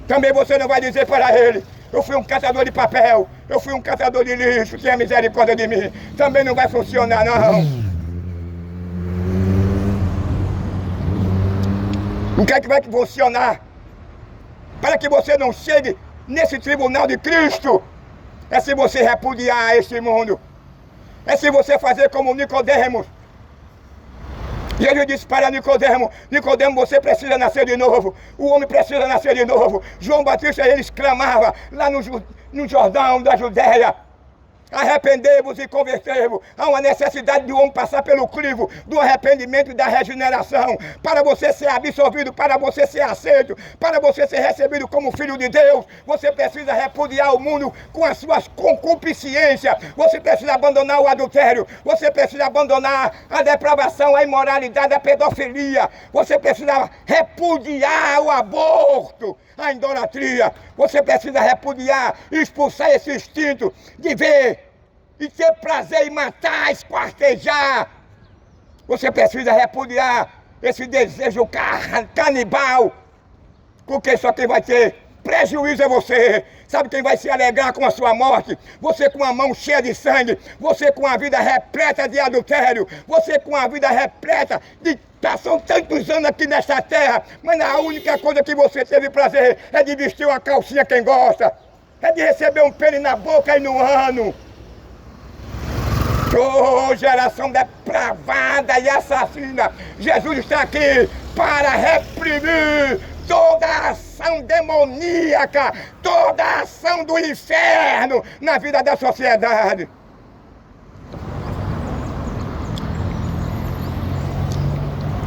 Também você não vai dizer para ele: eu fui um catador de papel, eu fui um catador de lixo, tenha misericórdia de mim. Também não vai funcionar, não. O que é que vai funcionar? Para que você não chegue nesse tribunal de Cristo, é se você repudiar este mundo. É se você fazer como Nicodemos. Jesus disse para Nicodemo: Nicodemo, você precisa nascer de novo. O homem precisa nascer de novo. João Batista, ele exclamava lá no Jordão da Judéia: arrependei-vos e convertei-vos. Há uma necessidade de um homem passar pelo crivo do arrependimento e da regeneração, para você ser absolvido, para você ser aceito, para você ser recebido como filho de Deus. Você precisa repudiar o mundo com as suas concupiscências. Você precisa abandonar o adultério. Você precisa abandonar a depravação, a imoralidade, a pedofilia. Você precisa repudiar o aborto, a idolatria. Você precisa repudiar e expulsar esse instinto de ver e ter prazer em matar, esquartejar. Você precisa repudiar esse desejo canibal, porque só quem vai ter prejuízo é você. Sabe quem vai se alegrar com a sua morte? Você com a mão cheia de sangue, você com a vida repleta de adultério, você com a vida repleta de... Passam tantos anos aqui nesta terra, mas a única coisa que você teve prazer é de vestir uma calcinha quem gosta, é de receber um pênis na boca e no ano. Oh, geração depravada e assassina, Jesus está aqui para reprimir toda a ação demoníaca, toda a ação do inferno na vida da sociedade.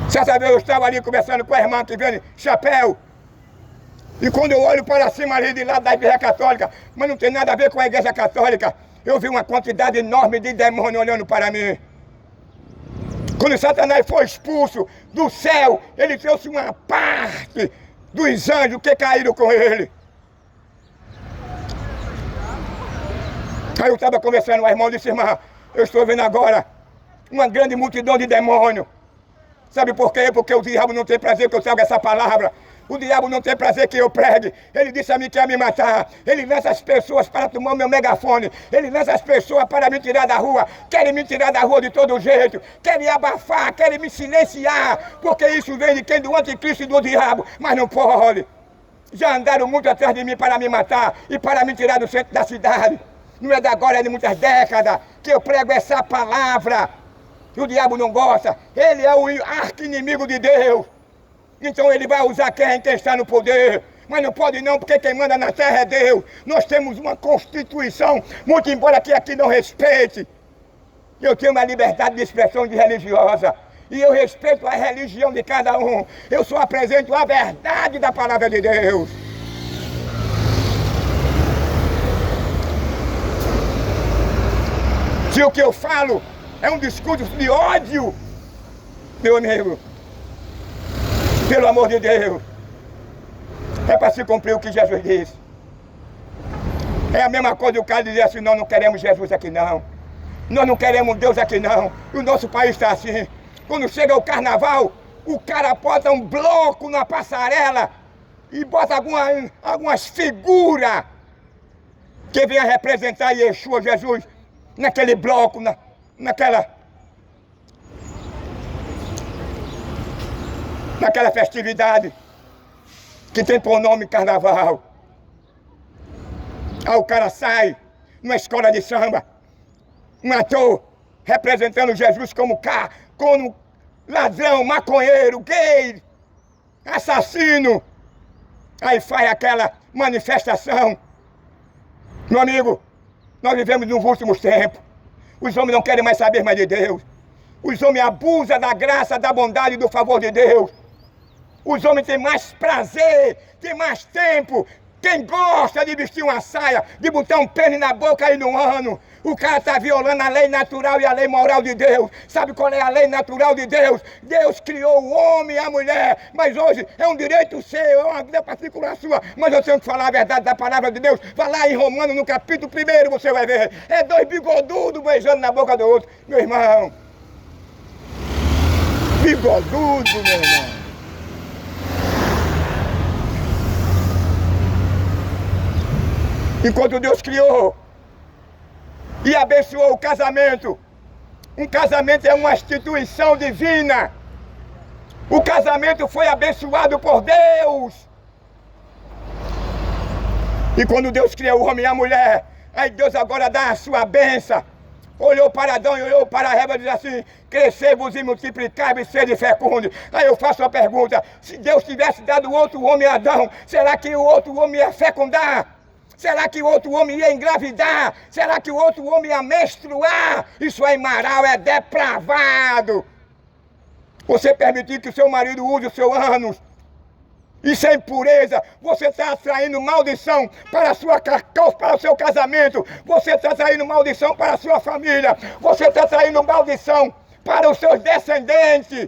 Certa vez eu estava ali conversando com a irmã que vende chapéu, e quando eu olho para cima ali de lá da igreja católica, mas não tem nada a ver com a igreja católica, eu vi uma quantidade enorme de demônios olhando para mim. Quando Satanás foi expulso do céu, ele trouxe uma parte dos anjos que caíram com ele. Aí eu estava conversando com o irmão e disse: irmã, eu estou vendo agora uma grande multidão de demônios. Sabe por quê? Porque o diabo não tem prazer que eu traga essa palavra. O diabo não tem prazer que eu pregue. Ele disse a mim que ia me matar. Ele lança as pessoas para tomar o meu megafone. Ele lança as pessoas para me tirar da rua. Querem me tirar da rua de todo jeito. Querem abafar, querem me silenciar. Porque isso vem de quem? Do anticristo e do diabo. Mas não pode. Já andaram muito atrás de mim para me matar e para me tirar do centro da cidade. Não é de agora, é de muitas décadas que eu prego essa palavra. O diabo não gosta. Ele é o arqui-inimigo de Deus. Então ele vai usar quem está no poder. Mas não pode não, porque quem manda na terra é Deus. Nós temos uma Constituição, muito embora que aqui não respeite. Eu tenho uma liberdade de expressão de religiosa. E eu respeito a religião de cada um. Eu só apresento a verdade da palavra de Deus. Se o que eu falo é um discurso de ódio, meu amigo, pelo amor de Deus, é para se cumprir o que Jesus disse. É a mesma coisa o cara dizer assim, nós não queremos Jesus aqui não. Nós não queremos Deus aqui não. E o nosso país está assim. Quando chega o carnaval, o cara bota um bloco na passarela e bota algumas figuras que venham representar Yeshua, Jesus, naquele bloco, naquela festividade que tem por nome carnaval. Aí o cara sai numa escola de samba, um ator representando Jesus como ladrão, maconheiro, gay, assassino. Aí faz aquela manifestação. Meu amigo, nós vivemos nos últimos tempos. Os homens não querem mais saber mais de Deus. Os homens abusam da graça, da bondade e do favor de Deus. Os homens têm mais prazer, têm mais tempo. Quem gosta de vestir uma saia, de botar um pênis na boca aí no ano, o cara está violando a lei natural e a lei moral de Deus. Sabe qual é a lei natural de Deus? Deus criou o homem e a mulher, mas hoje é um direito seu, é uma vida particular sua. Mas eu tenho que falar a verdade da palavra de Deus. Vai lá em Romanos, no capítulo 1, você vai ver. É dois bigodudos beijando na boca do outro. Meu irmão, bigodudo, meu irmão. Enquanto Deus criou e abençoou o casamento, um casamento é uma instituição divina. O casamento foi abençoado por Deus. E quando Deus criou o homem e a mulher, aí Deus agora dá a sua bênção. Olhou para Adão e olhou para Eva e diz assim, crescei-vos e multiplicai-vos e sede fecundos. Aí eu faço a pergunta, se Deus tivesse dado outro homem a Adão, será que o outro homem ia fecundar? Será que o outro homem ia engravidar? Será que o outro homem ia menstruar? Isso é imoral, é depravado. Você permitir que o seu marido use o seu ânus, isso é impureza. Você está atraindo maldição para o seu casamento. Você está atraindo maldição para a sua família. Você está atraindo maldição para os seus descendentes.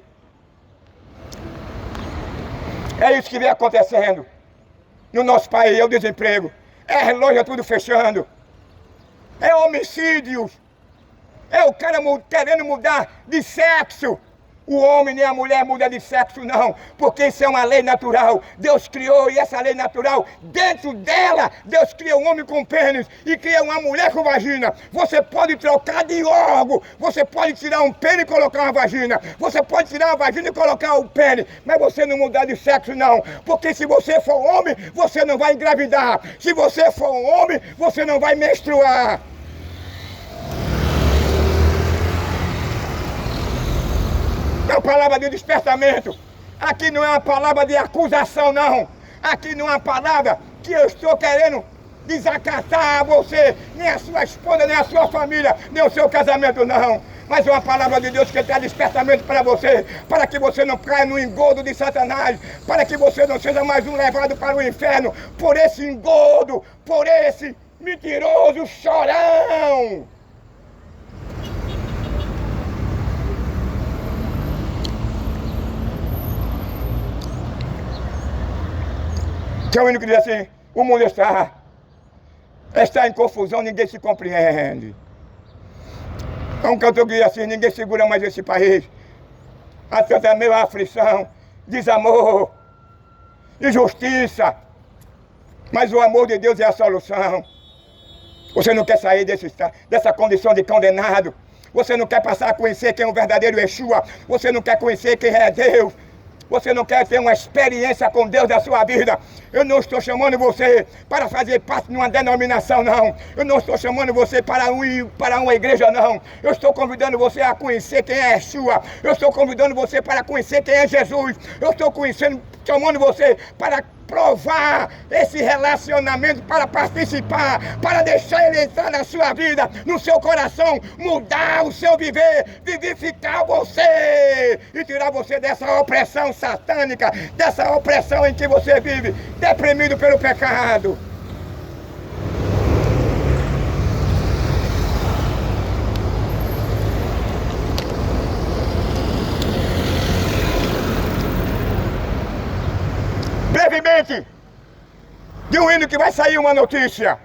É isso que vem acontecendo no nosso país, é o desemprego. É loja tudo fechando. É homicídios. É o cara querendo mudar de sexo. O homem nem a mulher muda de sexo não, porque isso é uma lei natural. Deus criou e essa lei natural, dentro dela, Deus cria um homem com pênis e cria uma mulher com vagina. Você pode trocar de órgão, você pode tirar um pênis e colocar uma vagina. Você pode tirar uma vagina e colocar um pênis, mas você não mudar de sexo não, porque se você for homem, você não vai engravidar. Se você for um homem, você não vai menstruar. É uma palavra de despertamento. Aqui não é uma palavra de acusação, não. Aqui não é uma palavra que eu estou querendo desacatar a você, nem a sua esposa, nem a sua família, nem o seu casamento, não. Mas é uma palavra de Deus que traz despertamento para você, para que você não caia no engodo de Satanás, para que você não seja mais um levado para o inferno por esse engodo, por esse mentiroso chorão. Que é o único que diz assim, o mundo está em confusão, ninguém se compreende. É um cantor que diz assim, ninguém segura mais esse país. Há tanta meio aflição, desamor. e justiça. Mas o amor de Deus é a solução. Você não quer sair dessa condição de condenado. Você não quer passar a conhecer quem é o verdadeiro Yeshua. Você não quer conhecer quem é Deus. Você não quer ter uma experiência com Deus da sua vida. Eu não estou chamando você para fazer parte de uma denominação, não. Eu não estou chamando você para uma igreja, não. Eu estou convidando você a conhecer quem é Yeshua. Eu estou convidando você para conhecer quem é Jesus. Eu estou chamando você para provar esse relacionamento, para participar, para deixar ele entrar na sua vida, no seu coração, mudar o seu viver, vivificar você e tirar você dessa opressão satânica, dessa opressão em que você vive, deprimido pelo pecado. Brevemente, de um hino que vai sair uma notícia.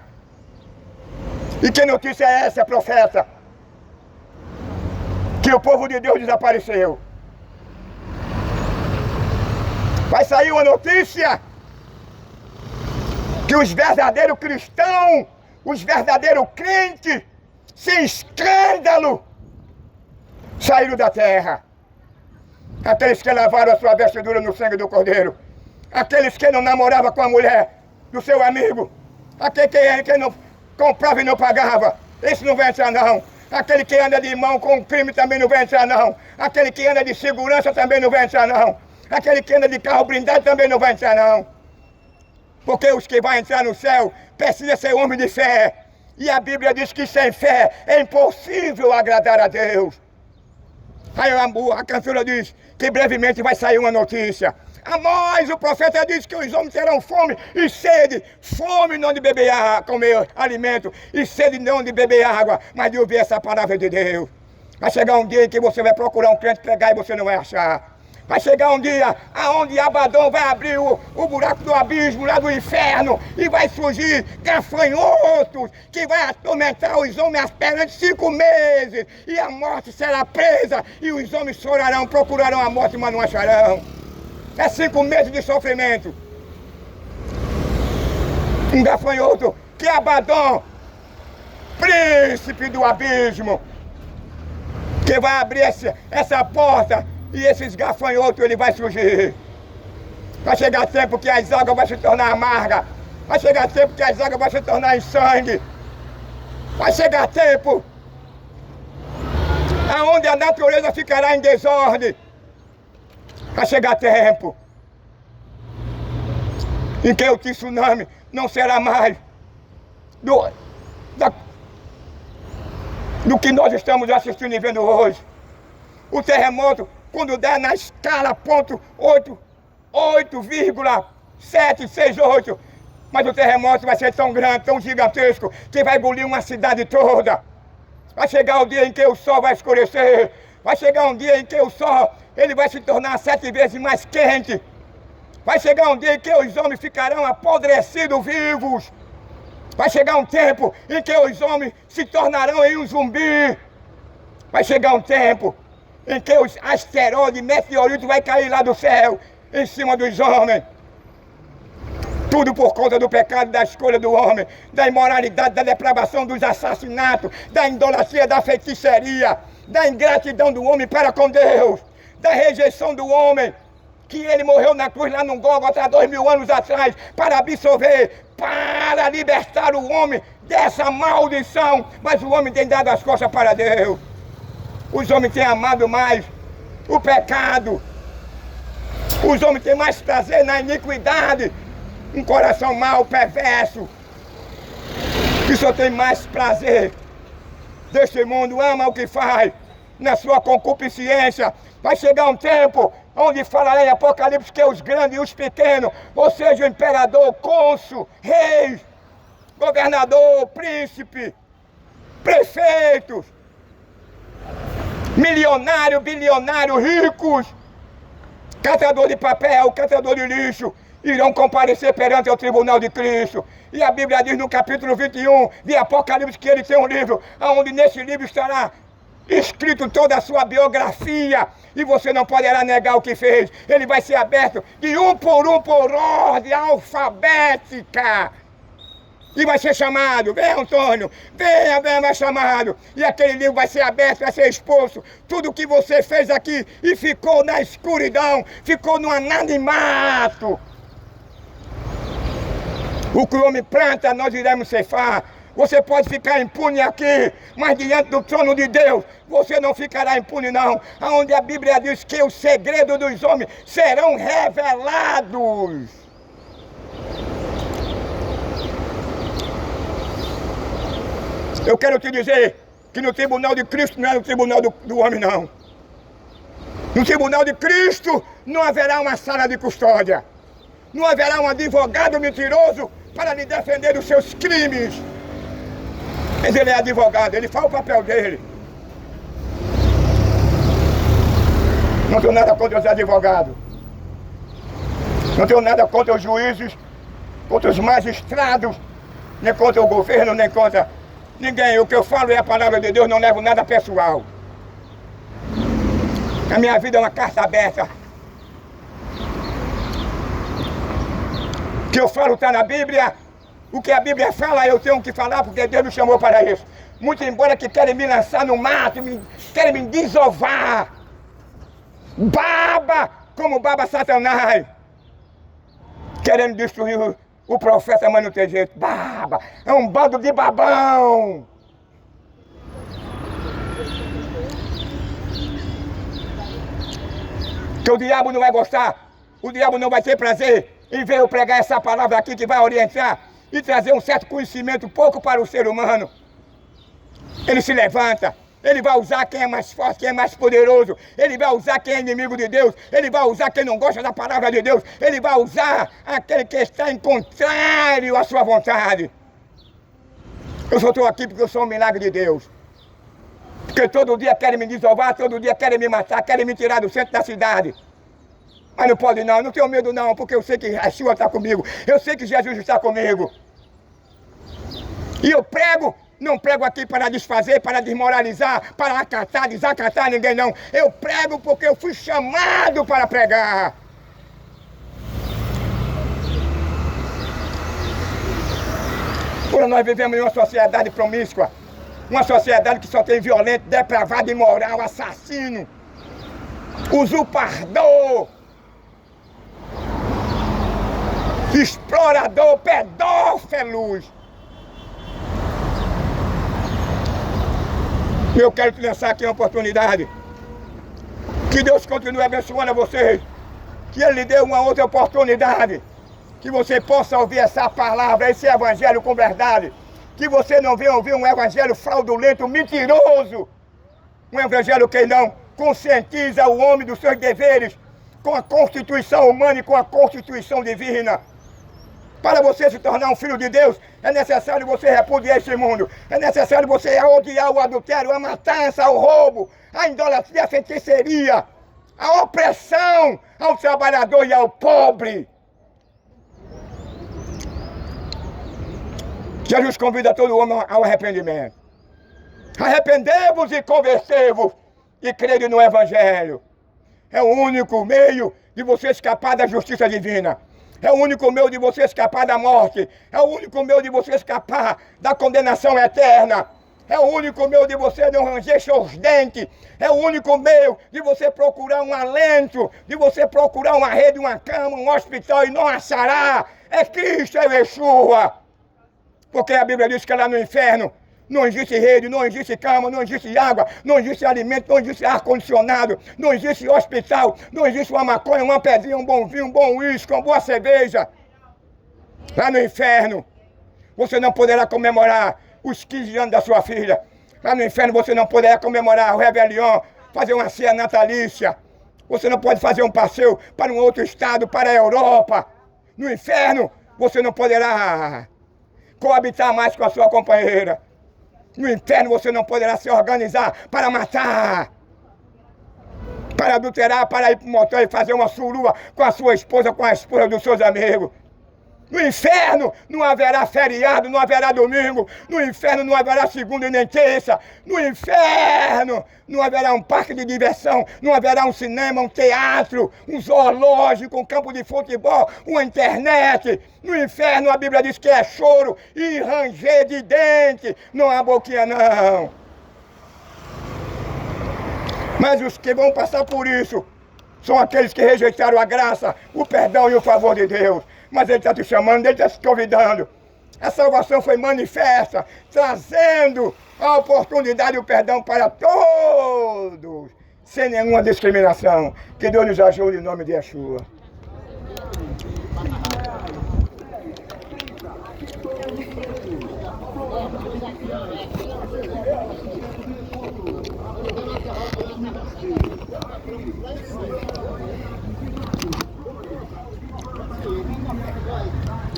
E que notícia é essa, profeta? Que o povo de Deus desapareceu. Vai sair uma notícia que os verdadeiros cristãos, os verdadeiros crentes, sem escândalo, saíram da terra. Aqueles que lavaram a sua vestidura no sangue do Cordeiro. Aqueles que não namoravam com a mulher do seu amigo. Aquele que não comprava e não pagava. Esse não vai entrar, não. Aquele que anda de mão com crime também não vai entrar, não. Aquele que anda de segurança também não vai entrar, não. Aquele que anda de carro blindado também não vai entrar, não. Porque os que vão entrar no céu precisam ser homem de fé. E a Bíblia diz que sem fé é impossível agradar a Deus. Aí a cantora diz que brevemente vai sair uma notícia. Amós, o profeta diz que os homens terão fome e sede. Fome não de beber comer alimento, e sede não de beber água, mas de ouvir essa palavra de Deus. Vai chegar um dia em que você vai procurar um crente pregar e você não vai achar. Vai chegar um dia aonde Abadão vai abrir o buraco do abismo lá do inferno e vai surgir gafanhotos que vai atormentar os homens perante 5 meses. E a morte será presa e os homens chorarão, procurarão a morte, mas não acharão. É 5 meses de sofrimento. Um gafanhoto que Abadão, príncipe do abismo, que vai abrir essa porta e esses gafanhotos ele vai surgir. Vai chegar tempo que as águas vão se tornar amargas. Vai chegar tempo que as águas vão se tornar em sangue. Vai chegar tempo aonde a natureza ficará em desordem. Vai chegar tempo em que o tsunami não será mais do que nós estamos assistindo e vendo hoje. O terremoto, quando der na escala ponto 8,768, mas o terremoto vai ser tão grande, tão gigantesco, que vai engolir uma cidade toda. Vai chegar o dia em que o sol vai escurecer. Vai chegar um dia em que o sol ele vai se tornar 7 vezes mais quente. Vai chegar um dia em que os homens ficarão apodrecidos vivos. Vai chegar um tempo em que os homens se tornarão em um zumbi. Vai chegar um tempo em que os asteroides, meteoritos vai cair lá do céu, em cima dos homens. Tudo por conta do pecado, da escolha do homem, da imoralidade, da depravação, dos assassinatos, da idolatria, da feitiçaria, da ingratidão do homem para com Deus, da rejeição do homem, que ele morreu na cruz lá no Gólgota há 2000 anos atrás, para absolver, para libertar o homem dessa maldição, mas o homem tem dado as costas para Deus. Os homens têm amado mais o pecado, os homens têm mais prazer na iniquidade, um coração mau, perverso, que só tem mais prazer deste mundo, ama o que faz, na sua concupiscência. Vai chegar um tempo onde falará em Apocalipse que os grandes e os pequenos, ou seja, o imperador, cônsul, rei, governador, príncipe, prefeitos, milionário, bilionário, ricos, catador de papel, catador de lixo, irão comparecer perante o tribunal de Cristo. E a Bíblia diz no capítulo 21 de Apocalipse que ele tem um livro, onde nesse livro estará escrito toda a sua biografia, e você não poderá negar o que fez. Ele vai ser aberto de um, por ordem alfabética. E vai ser chamado, vem Antônio, venha, vai chamado. E aquele livro vai ser aberto, vai ser exposto. Tudo que você fez aqui e ficou na escuridão, ficou no anonimato. O que o homem planta, nós iremos ceifar. Você pode ficar impune aqui, mas diante do trono de Deus, você não ficará impune não. Onde a Bíblia diz que os segredos dos homens serão revelados. Eu quero te dizer que no tribunal de Cristo não é no tribunal do homem, não. No tribunal de Cristo não haverá uma sala de custódia. Não haverá um advogado mentiroso para lhe defender dos seus crimes. Mas ele é advogado, ele faz o papel dele. Não tenho nada contra os advogados. Não tenho nada contra os juízes, contra os magistrados, nem contra o governo, nem contra ninguém. O que eu falo é a palavra de Deus, não levo nada pessoal. A minha vida é uma carta aberta. O que eu falo está na Bíblia. O que a Bíblia fala, eu tenho que falar, porque Deus me chamou para isso. Muito embora que querem me lançar no mato, querem me desovar. Baba, como baba Satanás. Querendo destruir o profeta, mas não tem jeito. Baba, é um bando de babão. Que o diabo não vai gostar. O diabo não vai ter prazer em ver eu pregar essa palavra aqui que vai orientar e trazer um certo conhecimento pouco para o ser humano. Ele se levanta, ele vai usar quem é mais forte, quem é mais poderoso, ele vai usar quem é inimigo de Deus, ele vai usar quem não gosta da palavra de Deus, ele vai usar aquele que está em contrário à sua vontade. Eu só estou aqui porque eu sou um milagre de Deus. Porque todo dia querem me desovar, todo dia querem me matar, querem me tirar do centro da cidade. Mas não pode não, não tenho medo não, porque eu sei que a Yeshua está comigo, eu sei que Jesus está comigo. E eu prego, não prego aqui para desfazer, para desmoralizar, para acatar, desacatar ninguém não. Eu prego porque eu fui chamado para pregar. Por nós vivemos em uma sociedade promíscua, uma sociedade que só tem violento, depravado, imoral, assassino, usurpador, explorador, pedófilos. Eu quero te lançar aqui uma oportunidade. Que Deus continue abençoando a vocês. Que Ele lhe dê uma outra oportunidade. Que você possa ouvir essa palavra, esse evangelho com verdade. Que você não venha ouvir um evangelho fraudulento, mentiroso. Um evangelho que não conscientiza o homem dos seus deveres com a Constituição humana e com a Constituição divina. Para você se tornar um filho de Deus, é necessário você repudiar este mundo. É necessário você odiar o adultério, a matança, o roubo, a idolatria, a feitiçaria, a opressão ao trabalhador e ao pobre. Jesus convida todo homem ao arrependimento. Arrependei-vos e convertei-vos e crede no Evangelho. É o único meio de você escapar da justiça divina. É o único meio de você escapar da morte. É o único meio de você escapar da condenação eterna. É o único meio de você não ranger seus dentes. É o único meio de você procurar um alento, de você procurar uma rede, uma cama, um hospital e não achará. É Cristo, é Yeshua. Porque a Bíblia diz que lá no inferno não existe rede, não existe cama, não existe água, não existe alimento, não existe ar-condicionado, não existe hospital, não existe uma maconha, uma pedrinha, um bom vinho, um bom uísque, uma boa cerveja. Lá no inferno, você não poderá comemorar os 15 anos da sua filha. Lá no inferno você não poderá comemorar o Réveillon, fazer uma ceia natalícia. Você não pode fazer um passeio para um outro estado, para a Europa. No inferno você não poderá coabitar mais com a sua companheira. No inferno você não poderá se organizar para matar, para adulterar, para ir para o motel e fazer uma surua com a sua esposa, com a esposa dos seus amigos. No inferno não haverá feriado, não haverá domingo. No inferno não haverá segunda e nem terça. No inferno não haverá um parque de diversão. Não haverá um cinema, um teatro, um zoológico, um campo de futebol, uma internet. No inferno a Bíblia diz que é choro e ranger de dente. Não há boquinha não. Mas os que vão passar por isso são aqueles que rejeitaram a graça, o perdão e o favor de Deus. Mas Ele está te chamando, Ele está te convidando. A salvação foi manifesta, trazendo a oportunidade e o perdão para todos, sem nenhuma discriminação. Que Deus nos ajude em nome de Yeshua.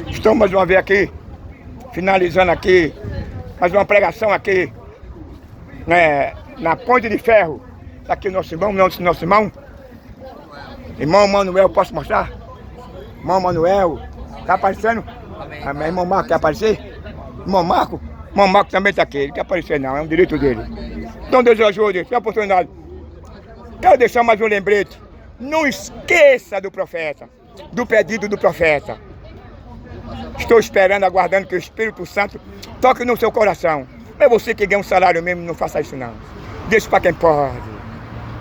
Estamos mais uma vez aqui, finalizando aqui, mais uma pregação aqui, né, na Ponte de Ferro. Está aqui o nosso irmão, irmão Manuel, posso mostrar? Irmão Manuel, tá aparecendo? Amém. Irmão Marco quer aparecer? Irmão Marco também está aqui, ele quer aparecer não, é um direito dele. Então Deus ajude, tem a oportunidade. Quero deixar mais um lembrete, não esqueça do profeta, do pedido do profeta. Estou esperando, aguardando que o Espírito Santo toque no seu coração. Não é você que ganha um salário mesmo, não faça isso não. Deixa para quem pode.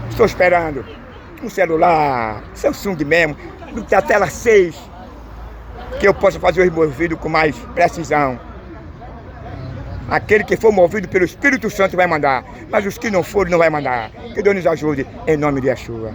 Estou esperando um celular, Samsung mesmo, da tela 6, que eu possa fazer o removido com mais precisão. Aquele que for movido pelo Espírito Santo vai mandar, mas os que não forem não vai mandar. Que Deus nos ajude, em nome de Yeshua.